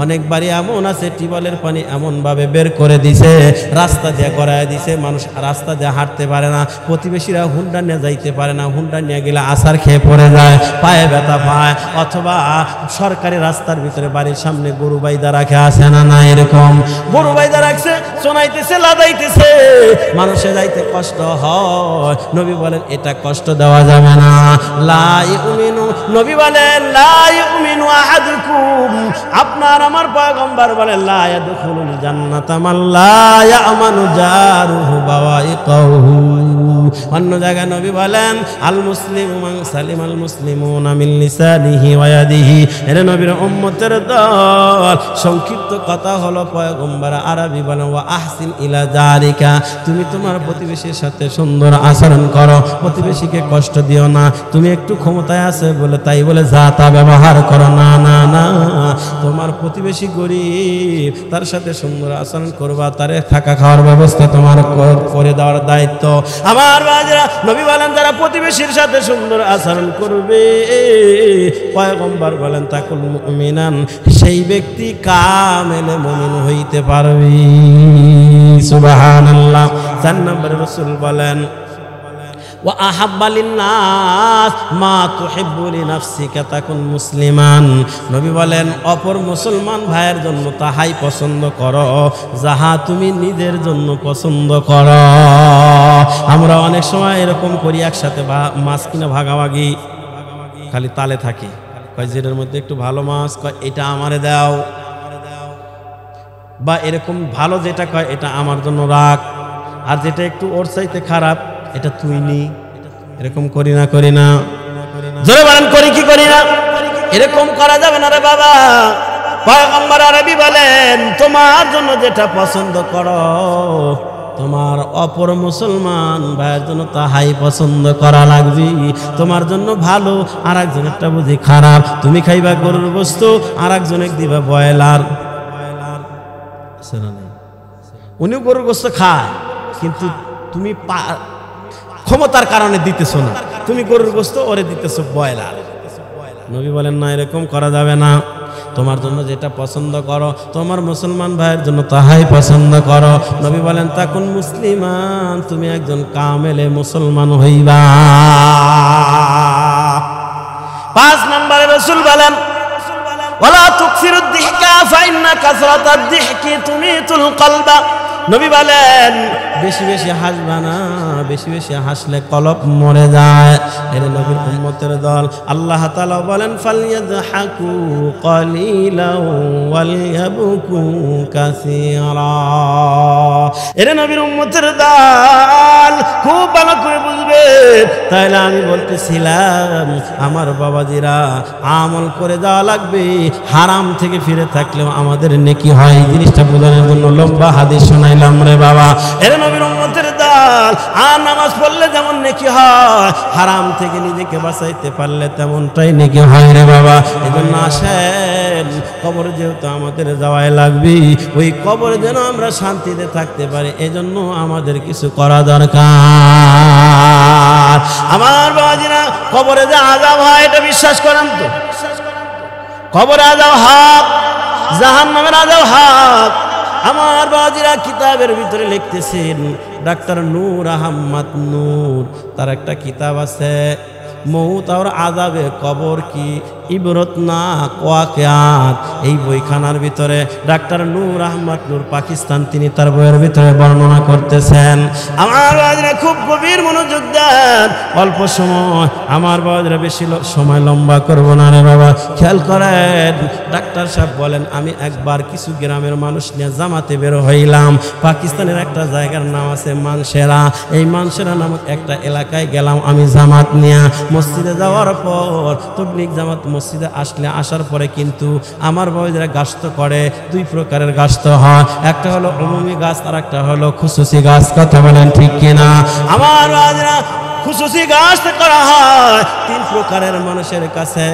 অনেক বাড়ি এমন আছে, টিউবওয়েলের পানি এমন ভাবে বের করে দিছে, রাস্তা দিয়ে গড়ায় দিছে, মানুষ রাস্তা দিয়ে হাঁটতে পারে না, প্রতিবেশীরা হুন্ডা নিয়ে যাইতে পারে না, হুন্ডা নিয়ে গেলে আছাড় খেয়ে পড়ে যায়, পায়ে ব্যথা পায়। অথবা সরকারি রাস্তার ভিতরে বাড়ির সামনে গরু বাইদা রাখে, আছে না না এরকম, গরু বাইদা রাখছে, শোনাইতেছে, লাদাইতেছে, মানুষে যাইতে কষ্ট হয়। নবী বলেন এটা কষ্ট দেওয়া যাবে না। লা ইউমিনু, নবী বলেন লা ইউমিনু আহাদুকুম, আপনার আমার পয়গম্বর বলেন লা ইয়াদখুলুল জান্নাতা মান লা ইয়ামানু জারুহু বাওয়াইকাহু। অন্য জায়গায় নবী বলেন আল মুসলিমু মান সালিমাল মুসলিমুনা মিন লিসানিহি ওয়া ইয়াদিহি। এর নবীর উম্মতের দল, সংক্ষিপ্ত কথা হলো পয়গম্বর আরবি বলেন ওয়া আহসিন ইলা যালিকা, তুমি তোমার প্রতিবেশীর সাথে সুন্দর আচরণ করো, প্রতিবেশীকে কষ্ট দিও না। তুমি একটু ক্ষমতায় আছে বলে তাই বলে যা তা ব্যবহার করো না, না না, তোমার প্রতিবেশী গরিব, তার সাথে সুন্দর আচরণ করবা, তারে থাকা খাওয়ার ব্যবস্থা তোমার করে দেওয়ার দায়িত্ব। আমার বাজারা, নবী বলেন যারা প্রতিবেশীর সাথে সুন্দর আচরণ করবে, পয়গম্বর বলেন তাকুল মুমিনান, সেই ব্যক্তি কামেলে মুমিন হইতে পারবে। সুবহানাল্লাহ। 4 নম্বরে রাসূল বলেন ওয়া আহাব্বা লিন্নাস মা তুহিব্বু লিনাফসিকা তাকুন মুসলিমান। নবী বলেন অপর মুসলমান ভাইয়ের জন্য তাহাই পছন্দ করো যাহা তুমি নিজের জন্য পছন্দ করো। আমরা অনেক সময় এরকম করি, একসাথে মাছ কিনে ভাগাভাগি, খালি তালে থাকি, কয় যেটার মধ্যে একটু ভালো মাছ, কয় এটা আমারে দাও, বা এরকম ভালো যেটা কয় এটা আমার জন্য রাখ, আর যেটা একটু ওর চাইতে খারাপ এটা তুই নি। এরকম করি না, করি না? জোরে বলেন করি কি করি না? এরকম করা যাবে না রে বাবা। পয়গম্বর আরবি বলেন তোমার জন্য যেটা পছন্দ করো, তোমার অপর মুসলমান ভাইয়ের জন্য তাহাই পছন্দ করা লাগবে। তোমার জন্য ভালো, আর একজনেরটা বুঝি খারাপ। তুমি খাইবা গরুর গোশত, আর একজনে দিবা ব্রয়লার। উনিও গরুর গোশত খায়, কিন্তু তুমি ক্ষমতার কারণে দিতেছো না, তুমি গরুর গোশত ওরে দিতেছো ব্রয়লার। নবী বলেন না, এরকম করা যাবে না। তোমার জন্য যেটা পছন্দ করো, তোমার মুসলমান ভাইয়ের জন্য তাহাই পছন্দ করো। নবী বলেন তাকুন মুসলিমান, তুমি একজন কামেলে মুসলমান হইবা। 5 নম্বরে রাসূল বলেন ওয়ালা তুকসিরুদ দিহকা ফাইন্না কাসরাতাদ দিহকি তুমিতুল কলবা। নবী বলেন বেশি বেশি হাসবা না, বেশি বেশি হাসলে কলব মরে যায়। এর নবীর উম্মতের দল আল্লাহ তাআলা বলেন ফালইয়াযহাকু কালিলাও ওয়ালইয়াবকু কাসীরা। এর নবীর উম্মতের দল খুব ভালো করে বুঝবে। তাইলে আমি বলতেছিলাম আমার বাবাজিরা, আমল করে যাওয়া লাগবে, হারাম থেকে ফিরে থাকলেও আমাদের নেকি হয়। এই জিনিসটা বোঝানোর জন্য লম্বা হাদিস শোনাইলাম রে বাবা। এর নবীর উম্মতের দল আর নামাজ পড়লে যেমন নেকি হয়, হারাম থেকে নিজেকে বাঁচাইতে পারলে তেমনটাই নেকি হয় রে বাবা। এজন্য আসেন, কবর যেহেতু আমাদের যাওয়াই লাগবে, ওই কবর যেন আমরা শান্তিতে থাকতে পারি, এজন্য আমাদের কিছু করা দরকার। আমার বাবাজিরা, কবরে যে আযাব হয় এটা বিশ্বাস করেন তো? কবরে আযাব হক, জাহান্নামের আযাব হক। আমার বাবাজিরা কিতাবের ভিতরে লিখতেছেন, ডাক্তার নূর আহমদ নূর, তার একটা কিতাব আছে মৌত আর আযাবে কবর কি ইবরত না ওয়াকিয়াত, এই বইখানার ভিতরে ডাক্তার নূর আহমদ নূর পাকিস্তান তিনি তার বইয়ের ভিতরে বর্ণনা করতেছেন। আমার বাবাজিরা খুব গভীর মনোযোগ দেন, অল্প সময়, আমার বাবাজিরা বেশি সময় লম্বা করব না রে বাবা। খেয়াল করেন, ডাক্তার সাহেব বলেন, আমি একবার কিছু গ্রামের মানুষ নিয়ে জামাতে বের হইলাম। পাকিস্তানের একটা জায়গার নাম আছে মানসেরা, এই মানসেরা নামক একটা এলাকায় গেলাম আমি জামাত নিয়ে। মসজিদে যাওয়ার পর তবলিগ জামাত মসজিদে আসার পরে কিন্তু আমার বাবাজিরা গাছতো করে, দুই প্রকারের গাছতো হয়, একটা হলো উমুমি গাছ আর একটা হলো খুসুসি গাছ। কথা বলেন ঠিক কিনা? আমার বাবাজিরা খুসুসি গাছ করা হয় তিন প্রকারের মানুষের কাছে,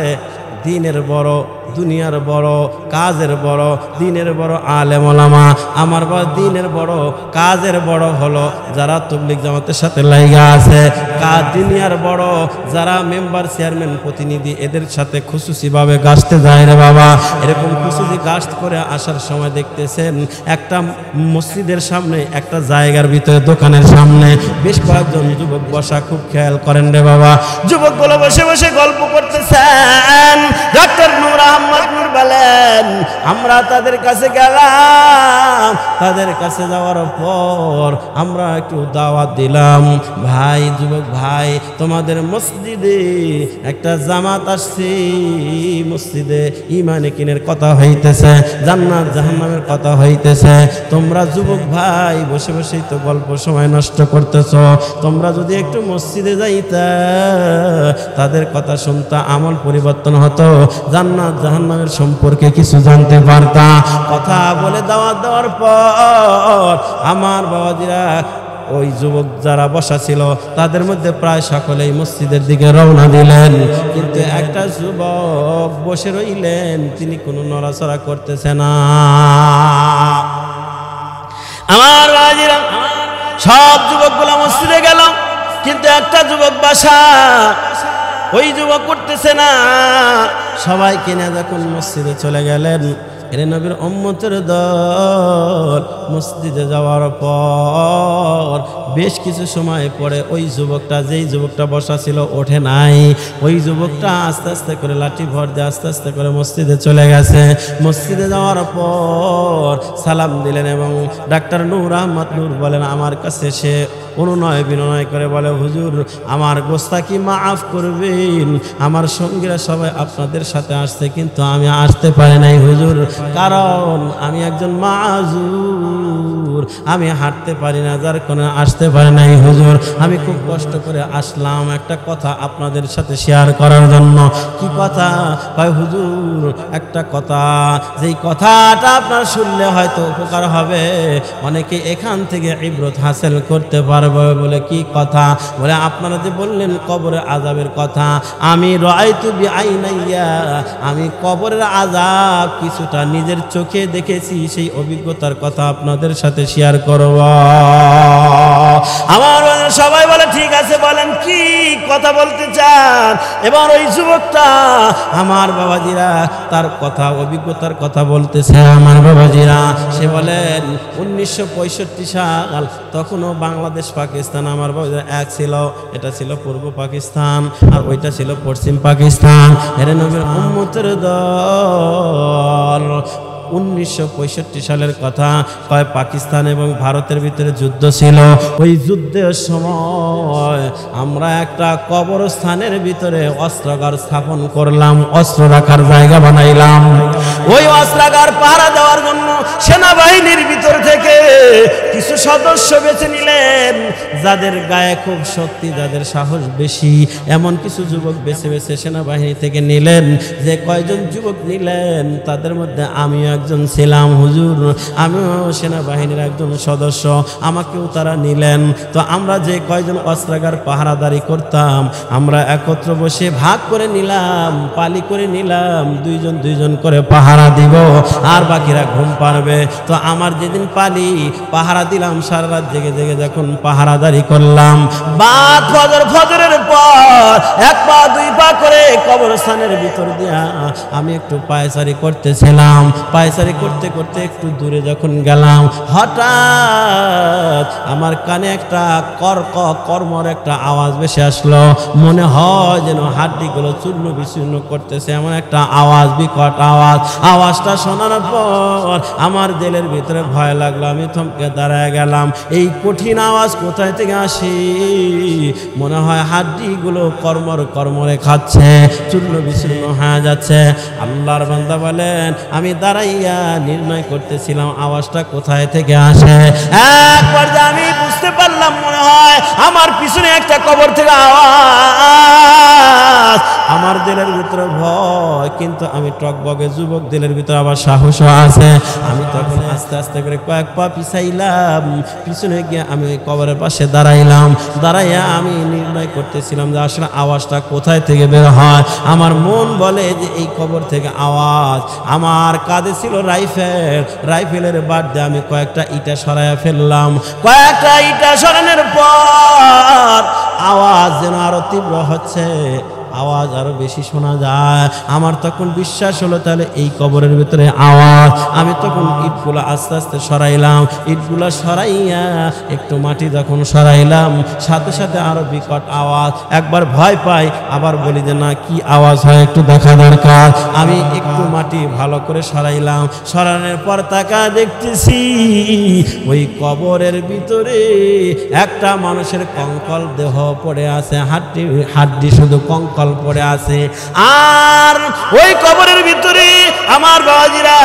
দিনের বড়, দুনিয়ার বড়, কাজের বড়। দিনের বড় আলেম ওলামা, আমার দিনের বড়, কাজের বড় হলো যারা তবলিগ জামাতের সাথে লাইগা আছে। দুনিয়ার বড় যারা মেম্বার, চেয়ারম্যান, প্রতিনিধি, এদের সাথে খুশুসিভাবে গাছতে যায় রে বাবা। এরকম খুশুসি গাছ করে আসার সময় দেখতেছেন একটা মসজিদের সামনে, একটা জায়গার ভিতরে, দোকানের সামনে বেশ কয়েকজন যুবক বসা। খুব খেয়াল করেন রে বাবা, যুবকগুলো বসে বসে গল্প করতেছেন। ডাক্তার নূর আহমদ নূর বলেন, আমরা তাদের কাছে গেলাম, তাদের কাছে যাওয়ার পর আমরা একটু দাওয়াত দিলাম, ভাই, যুবক ভাই, তোমাদের মসজিদে একটা জামাত আসছে, মসজিদে ঈমানে কিনের কথা হইতেছে, জান্নাত জাহান্নামের কথা হইতেছে। তোমরা যুবক ভাই বসে বসেই তো গল্প সময় নষ্ট করতেছ, তোমরা যদি একটু মসজিদে যাইতা, তাদের কথা শুনতা, আমল পরিবর্তন হতো, জান্নাত জাহান্নামের সম্পর্কে কিছু জানতে পারতা। কথা বলে দাওয়াত দেওয়ার পর আমার বাবাজিরা, ওই যুবক যারা বসা ছিল তাদের মধ্যে প্রায় সকলেই মসজিদের দিকে রওনা দিলেন, কিন্তু একটা যুবক বসে রইলেন, তিনি কোনো নড়াচড়া করতেছে না। আমার বাবাজিরা, সব যুবকগুলো মসজিদে গেল, কিন্তু একটা যুবক বসা, ওই যুবক করতেছে না। সবাই কিনে যখন মসজিদে চলে গেলেন, এর নবীর উম্মতের দল মসজিদে যাওয়ার পর বেশ কিছু সময় পরে ওই যুবকটা, যেই যুবকটা বসা ছিল, ওঠে নাই। ওই যুবকটা আস্তে আস্তে করে লাঠি ভর দিয়ে আস্তে আস্তে করে মসজিদে চলে গেছে। মসজিদে যাওয়ার পর সালাম দিলেন এবং ডাক্তার নূর আহমদ নূর বলেন, আমার কাছে সে অনুনয় বিনয় করে বলে, হুজুর আমার গোস্তাকি মাফ করবেন, আমার সঙ্গীরা সবাই আপনাদের সাথে আসছে, কিন্তু আমি আসতে পারি নাই হুজুর, কারণ আমি একজন মাযুর, আমি হাঁটতে পারি না, যার কারণে আসতে পারি নাই হুজুর। আমি খুব কষ্ট করে আসলাম একটা কথা আপনাদের সাথে শেয়ার করার জন্য। কি কথা? কয় হুজুর, একটা কথা, যেই কথাটা আপনার শুনলে হয়তো উপকার হবে, অনেকে এখান থেকে ইবরত হাসিল করতে পারবে। বলে কি কথা? বলে আপনারা যে বললেন কবরের আযাবের কথা, আমি রাআইতু বিআইনাইয়া, আমি কবরের আযাব কিছুটা নিজের চোখে দেখেছি, সেই অভিজ্ঞতার কথা আপনাদের সাথে শেয়ার করব। আমার সবাই বলে ঠিক আছে, বলেন কি কথা বলতে চান। এবার ওই যুবকটা, আমার বাবাজিরা, তার কথা, অভিজ্ঞতার কথা বলতেছে। আমার বাবাজিরা, সে বলেন 1965 সাল, তখনও বাংলাদেশ পাকিস্তান আমার বাবাজিরা এক ছিল। এটা ছিল পূর্ব পাকিস্তান আর ওইটা ছিল পশ্চিম পাকিস্তান। এর নবীর উম্মতের দল 1965 সালের কথা কয়, পাকিস্তান এবং ভারতের ভিতরে যুদ্ধ ছিল। ওই যুদ্ধের সময় আমরা একটা কবরস্থানের ভিতরে অস্ত্রাগার স্থাপন করলাম, অস্ত্র রাখার জায়গা বানাইলাম। ওই অস্ত্রাগার পাহারা দেওয়ার জন্য সেনাবাহিনীর ভিতর থেকে কিছু সদস্য বেছে নিলেন, যাদের গায়ে খুব শক্তি, যাদের সাহস বেশি, এমন কিছু যুবক বেছে বেছে সেনাবাহিনী থেকে নিলেন। যে কয়জন যুবক নিলেন তাদের মধ্যে আমিও একজন ছিলাম হুজুর, আমিও সেনাবাহিনীর একজন সদস্য, আমাকেও তারা নিলেন। তো আমরা যে কয়জন অস্ত্রাগার পাহারাদারি করতাম, আমরা একত্র বসে ভাগ করে নিলাম, পালি করে নিলাম, দুইজন দুইজন করে পাহারা দিব, আর বাকিরা ঘুম পারবে। তো আমার যেদিন পালি পাহারা দিলাম, সারা রাত জেগে জেগে যখন পাহারাদারি করলাম, বাদ ফজরের পর 1 পা 2 পা করে কবরস্থানের ভিতর দিয়া আমি একটু পায়চারি করতেছিলাম। পায়চারি করতে করতে একটু দূরে যখন গেলাম, হঠাৎ আমার কানে একটা কর্মর একটা আওয়াজ ভেসে আসলো। মনে হয় যেন হাড্ডিগুলো চূর্ণ বিচূর্ণ করতেছে, এমন একটা আওয়াজ, বিকট আওয়াজ। আওয়াজটা শোনার পর আমার দিলের ভিতরে ভয় লাগলো। আমি থমকে দাঁড়ায় গেলাম। এই কঠিন আওয়াজ কোথায় থেকে আসে? মনে হয় হাড্ডিগুলো কর্মরে খাচ্ছে, চূর্ণ বিচূর্ণ হয়ে যাচ্ছে। আল্লাহর বান্দা বলেন, আমি দাঁড়াইয়া নির্ণয় করতেছিলাম আওয়াজটা কোথায় থেকে আসে। এক পর্যায়ে আমি বুঝতে পারলাম, মনে হয় আমার পিছনে একটা কবর থেকে আওয়াজ। আমার দিলের ভিতরে ভয়, কিন্তু আমি টকবগে যুবক, দিলের ভিতরে আবার সাহস আছে। আমি তখন আস্তে আস্তে করে কয়েক পা পিছাইলাম, পিছনে গিয়ে আমি ওই কবরের পাশে দাঁড়াইলাম। দাঁড়াইয়া আমি নির্ণয় করতেছিলাম যে আসলে আওয়াজটা কোথায় থেকে বের হয়। আমার মন বলে যে এই কবর থেকে আওয়াজ। আমার কাঁধে ছিল রাইফেলের বাদ দিয়ে আমি কয়েকটা ইটা সরাইয়া ফেললাম। কয়েকটা ইটা সরানোর পর আওয়াজ যেন আরো তীব্র হচ্ছে, আওয়াজ আরো বেশি শোনা যায়। আমার তখন বিশ্বাস হলো তাহলে এই কবরের ভিতরে আওয়াজ। আমি তখন ইটগুলো আস্তে আস্তে সরাইলাম। ইটগুলো সরাইয়া একটু মাটি যখন সরাইলাম, সাথে সাথে আরো বিকট আওয়াজ। একবার ভয় পাই, আবার বলি যে না, কি আওয়াজ হয় একটু দেখা দরকার। আমি একটু মাটি ভালো করে সরাইলাম। সরানোর পর তাকা দেখতেছি ওই কবরের ভিতরে একটা মানুষের কঙ্কাল দেহ পড়ে আছে, হাড্ডি শুধু কঙ্কাল পড়ে আছে। আর ওই কবরের ভিতরে আমার বাবাজিরা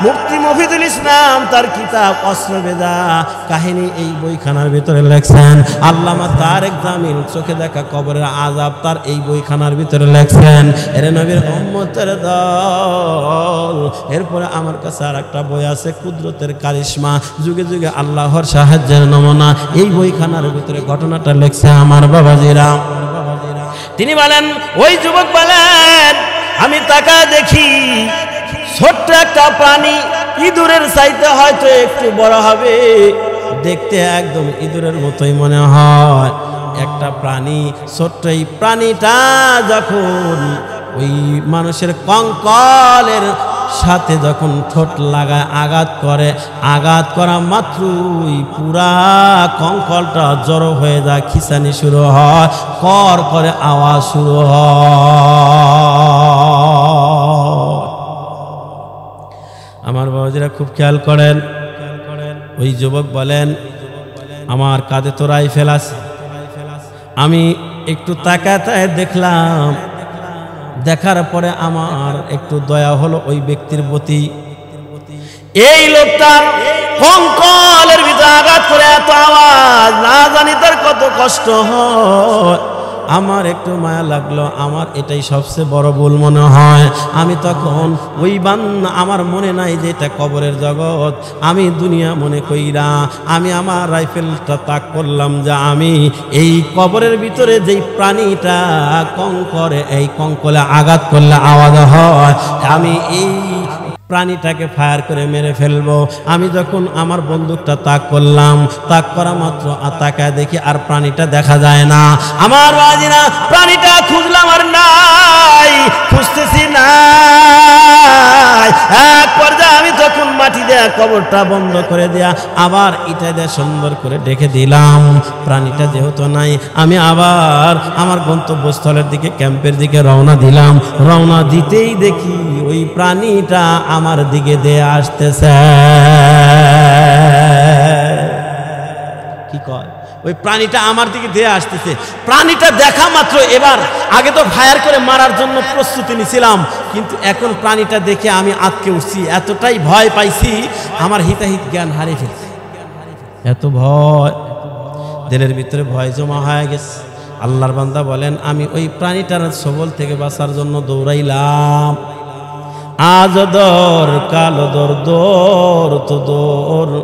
মুফতি মফিদুল ইসলাম তার কিতাব অস্ত্রবেদা কাহিনী এই বইখানার ভিতরে লেখছেন। আল্লামা তারেক জামিল চোখে দেখা কবরের আযাব তার এই বইখানার ভিতরে লেখছেন। এর নবীর উম্মতের দল। এরপরে আমার কাছে আর একটা বই আছে, কুদরতের কারিশমা, যুগে যুগে আল্লাহর সাহায্যের নমুনা। এই বইখানার ভিতরে ঘটনাটা লেখছে আমার বাবাজিরা। তিনি বলেন, ওই যুবক বলেন, আমি তাকা দেখি ছোট্ট একটা প্রাণী, ইঁদুরের চাইতে হয়তো একটু বড় হবে, দেখতে একদম ইঁদুরের মতোই মনে হয় একটা প্রাণী। ছোট্ট এই প্রাণীটা যখন ওই মানুষের কঙ্কালের সাথে যখন ঠোঁট লাগায় আঘাত করা মাত্রই পুরা কঙ্কালটা জড়ো হয়ে যায়, খিসানি শুরু হয়, কর করে আওয়াজ শুরু হয়। আমার বাবাজিরা খুব খেয়াল করেন। ওই যুবক বলেন, আমার কাঁধে তো রাইফেল আছে। আমি একটু তাকায় দেখলাম, দেখার পরে আমার একটু দয়া হলো ওই ব্যক্তির প্রতি। এই লোকটার কঙ্কালের ভিতরে আঘাত করে এত আওয়াজ, না জানি তার কত কষ্ট হয়। আমার একটু মায়া লাগলো। আমার এটাই সবচেয়ে বড় ভুল মনে হয়। আমি তখন ওই আমার মনে নাই যে এটা কবরের জগৎ, আমি দুনিয়া মনে কইরা আমি আমার রাইফেলটা তাক করলাম যে আমি এই কবরের ভিতরে যেই প্রাণীটা এই কঙ্কলে আঘাত করলে আওয়াজ হয়, আমি এই প্রাণীটাকে ফায়ার করে মেরে ফেলবো। আমি যখন আমার বন্দুকটা তাক করলাম, তাক করা মাত্র তাকায় দেখি আর প্রাণীটা দেখা যায় না। আমার বাজিনা প্রাণীটা খুঁজলাম আর নাই, খুঁজতেছি নাই। এক পর্যায়ে আমি তখন মাটি দেয়া কবরটা বন্ধ করে দেয়া আবার ইটা দিয়ে সুন্দর করে ডেকে দিলাম। প্রাণীটা যেহেতু নাই, আমি আবার আমার গন্তব্যস্থলের দিকে, ক্যাম্পের দিকে রওনা দিলাম। রওনা দিতেই দেখি ওই প্রাণীটা আমার দিকে দিয়ে আসতেছে। কি কয়, ওই প্রাণীটা আমার দিকে দিয়ে আসতেছে। প্রাণীটা দেখা মাত্র এবার, আগে তো ফায়ার করে মারার জন্য প্রস্তুতি নিছিলাম, কিন্তু এখন প্রাণীটা দেখে আমি আটকে উঠছি, এতটাই ভয় পাইছি, আমার হিতাহিত জ্ঞান হারিয়ে ফেলছি। এত ভয়, দিলের ভিতরে ভয় জমা হয়ে গেছে। আল্লাহর বান্দা বলেন, আমি ওই প্রাণীটার সবল থেকে বাঁচার জন্য দৌড়াইলাম। আজ দৌড়, কালো দৌড় তো দৌড়,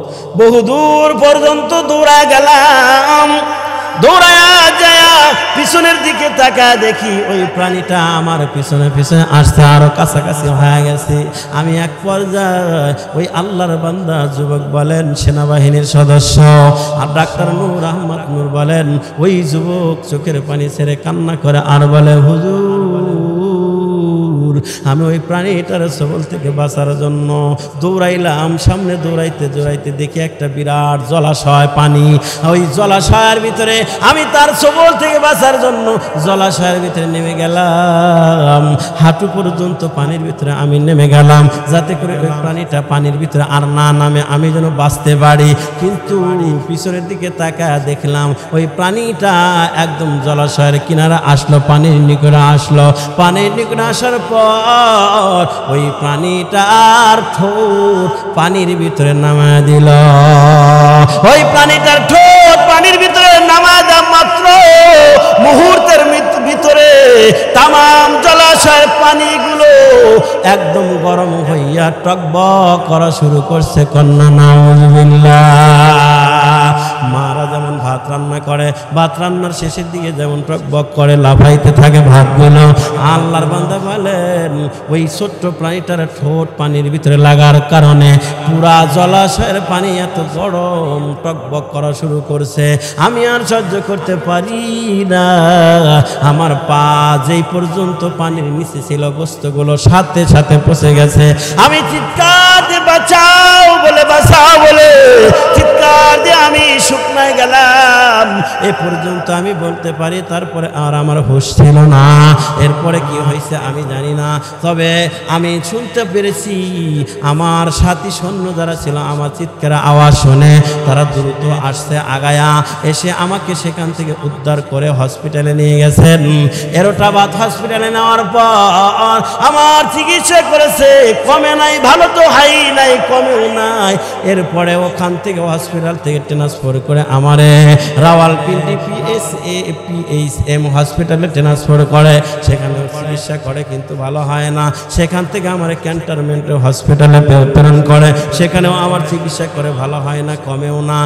বহুদূর পর্যন্ত দৌড়া গেলাম। দৌড়ায়া যায় পিছনের দিকে তাকা দেখি ওই প্রাণীটা আমার পিছনে পিছনে আসছে, আরো কাছাকাছি হয়ে গেছে। আমি এক পর্যায়ে ওই আল্লাহর বান্দা যুবক বলেন, সেনাবাহিনীর সদস্য আর ডাক্তার নূর আহমদ নূর বলেন, ওই যুবক চোখের পানি ছেড়ে কান্না করে আর বলে, হুজুর আমি ওই প্রাণীটার সবল থেকে বাঁচার জন্য দৌড়াইলাম। সামনে দৌড়াইতে দৌড়াইতে দেখি একটা বিরাট জলাশয় পানি। ওই জলাশয়ের ভিতরে আমি তার সবল থেকে বাঁচার জন্য জলাশয়ের ভিতরে নেমে গেলাম। হাঁটু পর্যন্ত পানির ভিতরে আমি নেমে গেলাম, যাতে করে ওই প্রাণীটা পানির ভিতরে আর না নামে আমি যেন বাঁচতে পারি। কিন্তু পিছনের দিকে তাকায় দেখলাম ওই প্রাণীটা একদম জলাশয়ের কিনারে আসলো, পানির নিকটে আসলো। পানির নিকটে আসার পর ওই প্রাণীটার ঠোঁট পানির ভিতরে নামায় দিল। ওই প্রাণীটার ঠোঁট পানির ভিতরে নামায় দেওয়া মাত্র মুহূর্তের ভিতরে তামাম জলাশয়ের পানিগুলো একদম গরম হইয়া টকবক করা শুরু করছে। কন্যা নাউযুবিল্লাহ। মারা যেমন ভাত রান্না করে, ভাত রান্নার শেষের দিকে যেমন টকবক করে লাফাইতে থাকে ভাতগুলো, আল্লাহর বান্দা বলেন ওই ছোট্ট প্রাণীটার ঠোঁট পানির ভিতরে লাগার কারণে পুরা জলাশয়ের পানি এত গরম টকবক করা শুরু করছে। আমি আর সহ্য করতে পারি না। আমার পা যেই পর্যন্ত পানির নিচে ছিল গোস্তগুলো সাথে সাথে পচে গেছে। আমি চিৎকার দিয়ে বাঁচাও বলে চিৎকার দিয়ে আমি শুকনায় গেলাম। এ পর্যন্ত আমি বলতে পারি, তারপরে আর আমার হুঁশ ছিল না। এরপরে কি হয়েছে আমি জানি না, তবে আমি শুনতে পেরেছি আমার সাথী সৈন্য যারা ছিল আমার চিৎকার আওয়াজ শুনে তারা দ্রুত আসছে আগায়া, এসে আমাকে সেখান থেকে উদ্ধার করে হসপিটালে নিয়ে গেছেন। এরোটাবাদ হসপিটালে নেওয়ার পর আমার চিকিৎসা করেছে, কমে নাই, ভালো তো হাই নাই, কমেও নাই। এরপরে ওখান থেকে হসপিটাল থেকে ট্রান্সফার করে আমারে রাওয়ালপিন্ডি PHM হসপিটালে ট্রান্সফার করে, সেখানে চিকিৎসা করে কিন্তু ভালো হয় না। সেখান থেকে আমার ক্যান্টনমেন্ট হসপিটালে প্রেরণ করে, সেখানেও আমার চিকিৎসা করে ভালো হয় না, কমেও না।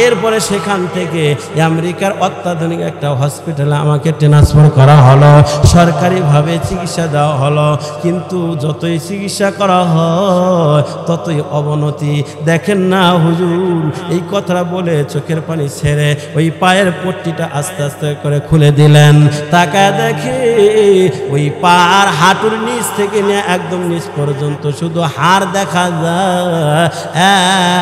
এরপরে সেখান থেকে আমেরিকার অত্যাধুনিক একটা হসপিটালে আমাকে ট্রান্সফার করা হলো, সরকারিভাবে চিকিৎসা দেওয়া হলো। কিন্তু যতই চিকিৎসা করা হয় ততই অবনতি। দেখেন না হুজুর, এই কথাটা বলে চোখের পানি ছেড়ে ওই পায়ের পট্টিটা আস্তে আস্তে করে খুলে দিলেন। তাকায় দেখে ওই পার হাঁটুর নিচ থেকে নিয়ে একদম নিচ পর্যন্ত শুধু হাড় দেখা যায়,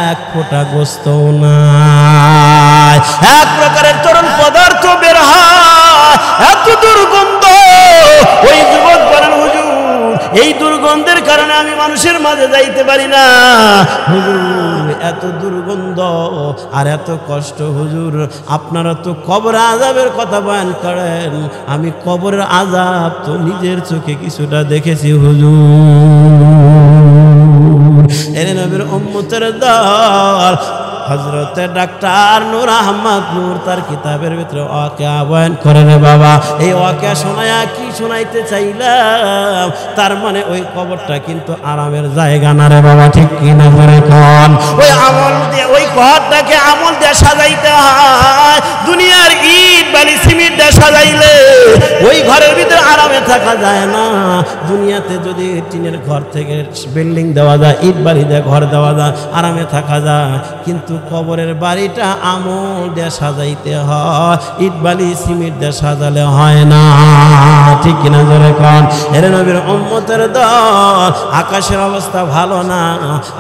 এক ফোঁটা গোস্ত নাই। এক প্রকারের তরল পদার্থ বের হয়, এত দুর্গন্ধ। ওই যুবক বলেন হুজুর এই দুর্গন্ধের কারণে আমি মানুষের মাঝে যাইতে পারি না। হুজুর এত দুর্গন্ধ আর এত কষ্ট, হুজুর আপনারা তো কবর আযাবের কথা বয়ান করেন, আমি কবরের আযাব তো নিজের চোখে কিছুটা দেখেছি হুজুর। এরে নবীর উম্মতের দল হযরতে ডাক্তার নূর আহমদ নূর তার কিতাবের ভিতরে ওয়াকিয়া বয়ান করে রে বাবা। এই ওয়াকিয়া শোনায়া কি শোনাইতে চাইলাম, তার মানে ওই কবরটা কিন্তু আরামের জায়গা না রে বাবা, ঠিক কি না করে কোন? ওই আমল দিয়ে ওই ঘরটাকে আমল দিয়ে সাজাইতে হয়। দুনিয়ার ইট বালি সিমেন্ট দিয়ে সাজাইলে ওই ঘরের ভিতরে আরামে থাকা যায় না। দুনিয়াতে যদি টিনের ঘর থেকে বিল্ডিং দেওয়া যায়, ইট বালি দিয়ে ঘর দেওয়া যায়, আরামে থাকা যায়। কিন্তু কবরের বাড়িটা আমল দিয়ে সাজাইতে হয়, ইট বালি সিমেন্ট দিয়ে সাজালে হয় না, ঠিক কিনা জোরে কোন? এরে নবীর উম্মতের দল, আকাশের অবস্থা ভালো না।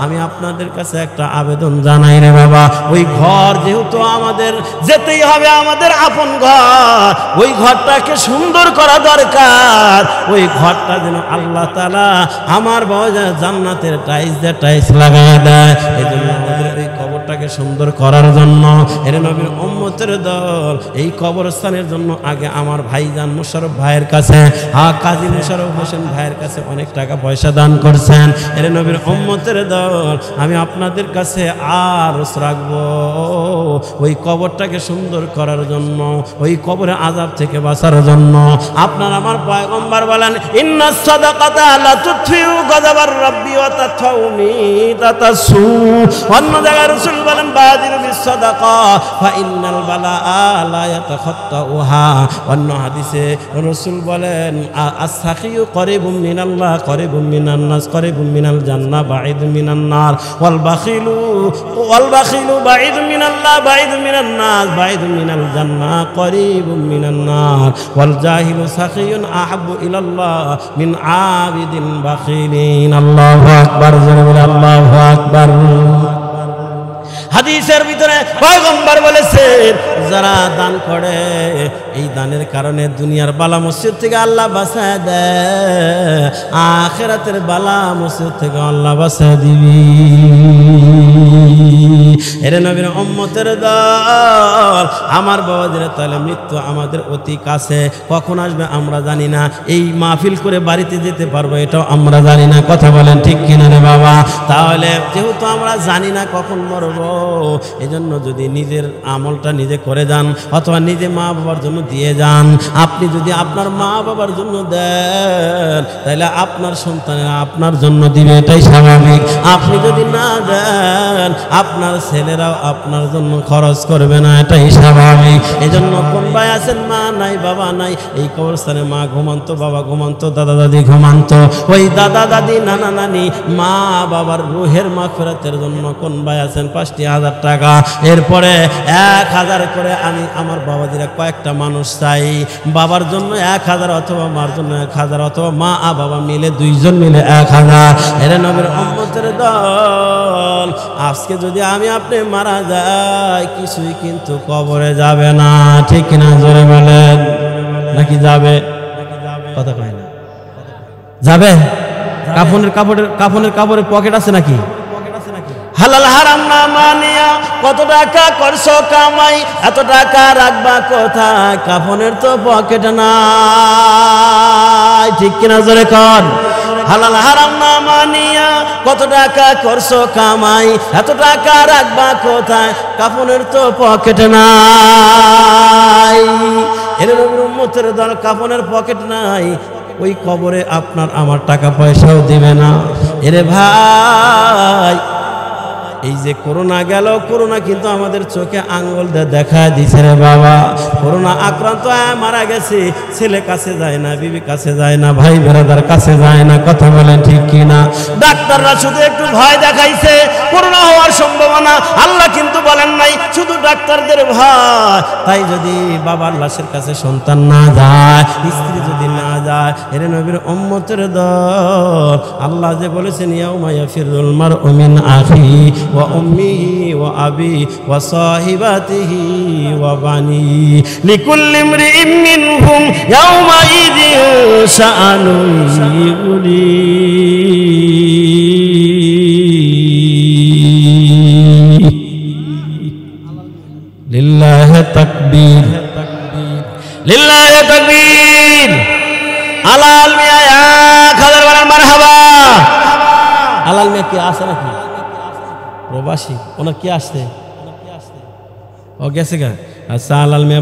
আমি আপনাদের কাছে একটা আবেদন জানাই রে বাবা, ওই ঘর যেহেতু আমাদের যেতেই হবে, আমাদের আপন ঘর, ওই ঘরটাকে সুন্দর করা দরকার। ওই ঘরটা যেন আল্লাহ তাআলা আমার বাবা জান্নাতের টাইলস দিয়ে টাইলস লাগায় দেয়। এই জন্য আমাদের এই কবরটাকে সুন্দর করার জন্য এর নবীর উম্মতের দল এই কবরস্থানের জন্য আগে আমার ভাইজান মোশাররফ ভাইয়ের কাছে, কাজী মোশাররফ হোসেন ভাইয়ের কাছে অনেক টাকা পয়সা দান করছেন। এর নবীর উম্মতের দল, আমি আপনাদের কাছে আরজ রাখবো ওই কবরটাকে সুন্দর করার জন্য, ওই কবরের আযাব থেকে বাঁচার জন্য। আপনার আমার পয়গম্বর বলেন, ইন্নাস সাদাকাতা লা তুতফিউ গাযাবার রাব্বি ওয়া তাতফাউ মিতাতাসু। অন্য জায়গায় রাসূল রাসূল বলেন বাদিরু বিসসাদাকা ফা ইন্নাল বালাআ লা ইয়াতাখাত্তাউহা। অন্য হাদিসে রাসূল বলেন আস-সাখিয়ু করিবুম মিনাল্লাহ করিবুম মিনান নাস করিবুম মিনাল জান্নাহ বাঈদুম মিনান নার ওয়াল বাখিলু বাঈদুম মিনাল্লাহ বাঈদুম মিনান নাস বাঈদুম মিনাল জান্নাহ করিবুম মিনান নার ওয়াল জাহিলু সাখিয়ুন আহাব্বু ইলাল্লাহ মিন আবিদিন বাখিলিন। আল্লাহু আকবার, আল্লাহু আকবার। হাদিসের ভিতরে পয়গম্বর বলেছেন যারা দান করে এই দানের কারণে দুনিয়ার বালা মুসিবত থেকে আল্লাহ বাঁচায় দেয়, আখিরাতের বালা মুসিবত থেকে আল্লাহ বাঁচায় দিবি। এরে নবীর উম্মতের দল, আমার বাবাদের তাহলে মৃত্যু আমাদের অতি কাছে, কখন আসবে আমরা জানি না। এই মাহফিল করে বাড়িতে যেতে পারবো এটাও আমরা জানি না। কথা বলেন ঠিক কিনা রে বাবা? তাহলে যেহেতু আমরা জানি না কখন মরবো, এজন্য যদি নিজের আমলটা নিজে করে যান অথবা নিজে মা বাবার জন্য দিয়ে যান। আপনি যদি আপনার মা বাবার জন্য দেন তাহলে আপনার সন্তানেরা আপনার জন্য দিবে, এটাই স্বাভাবিক। আপনি যদি না দেন আপনার ছেলেরাও আপনার জন্য খরচ করবে না, এটাই স্বাভাবিক। এজন্য কোন ভাই আছেন মা নাই বাবা নাই, এই কবরস্থানে মা ঘুমান্ত, বাবা ঘুমান্ত, দাদা দাদি ঘুমান্ত, ওই দাদা দাদি নানা নানি মা বাবার রুহের মাগফিরাতের জন্য কোন ভাই আছেন 5,000 টাকা, এরপরে 1,000 করে আমি আমার বাবাজিরা কয়েকটা মানুষ চাই, বাবার জন্য 1,000 অথবা মার জন্য 1,000 অথবা মা আর বাবা মিলে 2 জন মিলে 1,000। এর নবীর উম্মতের দল, আজকে যদি আমি আপনি মারা যাই কিছুই কিন্তু কবরে যাবে না, ঠিক কিনা জোরে বলেন? নাকি যাবে? কথা কয় না। যাবে? কাফনের কাপড়ের পকেট আছে নাকি? হালাল হারাম না মানিয়া কত টাকা করছো কামাই, এত টাকা রাখবা কোথায়? কাফনের তো পকেট নাই, ঠিক কিনা জোরে কর? হালাল হারাম না মানিয়া কত টাকা করছো কামাই, এত টাকা রাখবা কোথায়? কাফনের তো পকেট নাই। এর উম্মতের দল, কাফনের পকেট নাই, ওই কবরে আপনার আমার টাকা পয়সাও দিবে না। এরে ভাই, এই যে করোনা গেল, করোনা কিন্তু আমাদের চোখে আঙ্গুল দিয়ে দেখা দিছে রে বাবা। করোনা আক্রান্ত মারা গেছে, ছেলে কাছে যায় না, বিবি কাছে যায় না, ভাই বেরাদার কাছে যায় না। কথা বলেন ঠিক কিনা? ডাক্তাররা শুধু একটু ভয় দেখাইছে করোনা হওয়ার সম্ভাবনা, আল্লাহ কিন্তু বলেন নাই শুধু ডাক্তারদের ভয়। তাই যদি বাবার লাশের কাছে সন্তান না যায়, স্ত্রী যদি না যায়, এর নবীর উম্মতের দল, আল্লাহ যে বলেছেন ইয়াউমা ইয়াফিরুল মারউ মিন আখি ওয়া উম্মিহি ওয়া আবি ওয়া সাহিবাতিহি ওয়া বানি লিকুল্লি ইমরিইন মিনহুম ইয়াউমাইযিন শাআনুন ইউগনি। লিল্লাহি তাকবীর, লিল্লাহি তাকবীর। আলাল মিয়া 1000 বার মারহাবা। আলাল মিয়া কি আছে নাকি? প্রবাসী, ওনা কি আসছে? ও গেছে গা? আচ্ছা, আলাল মিয়া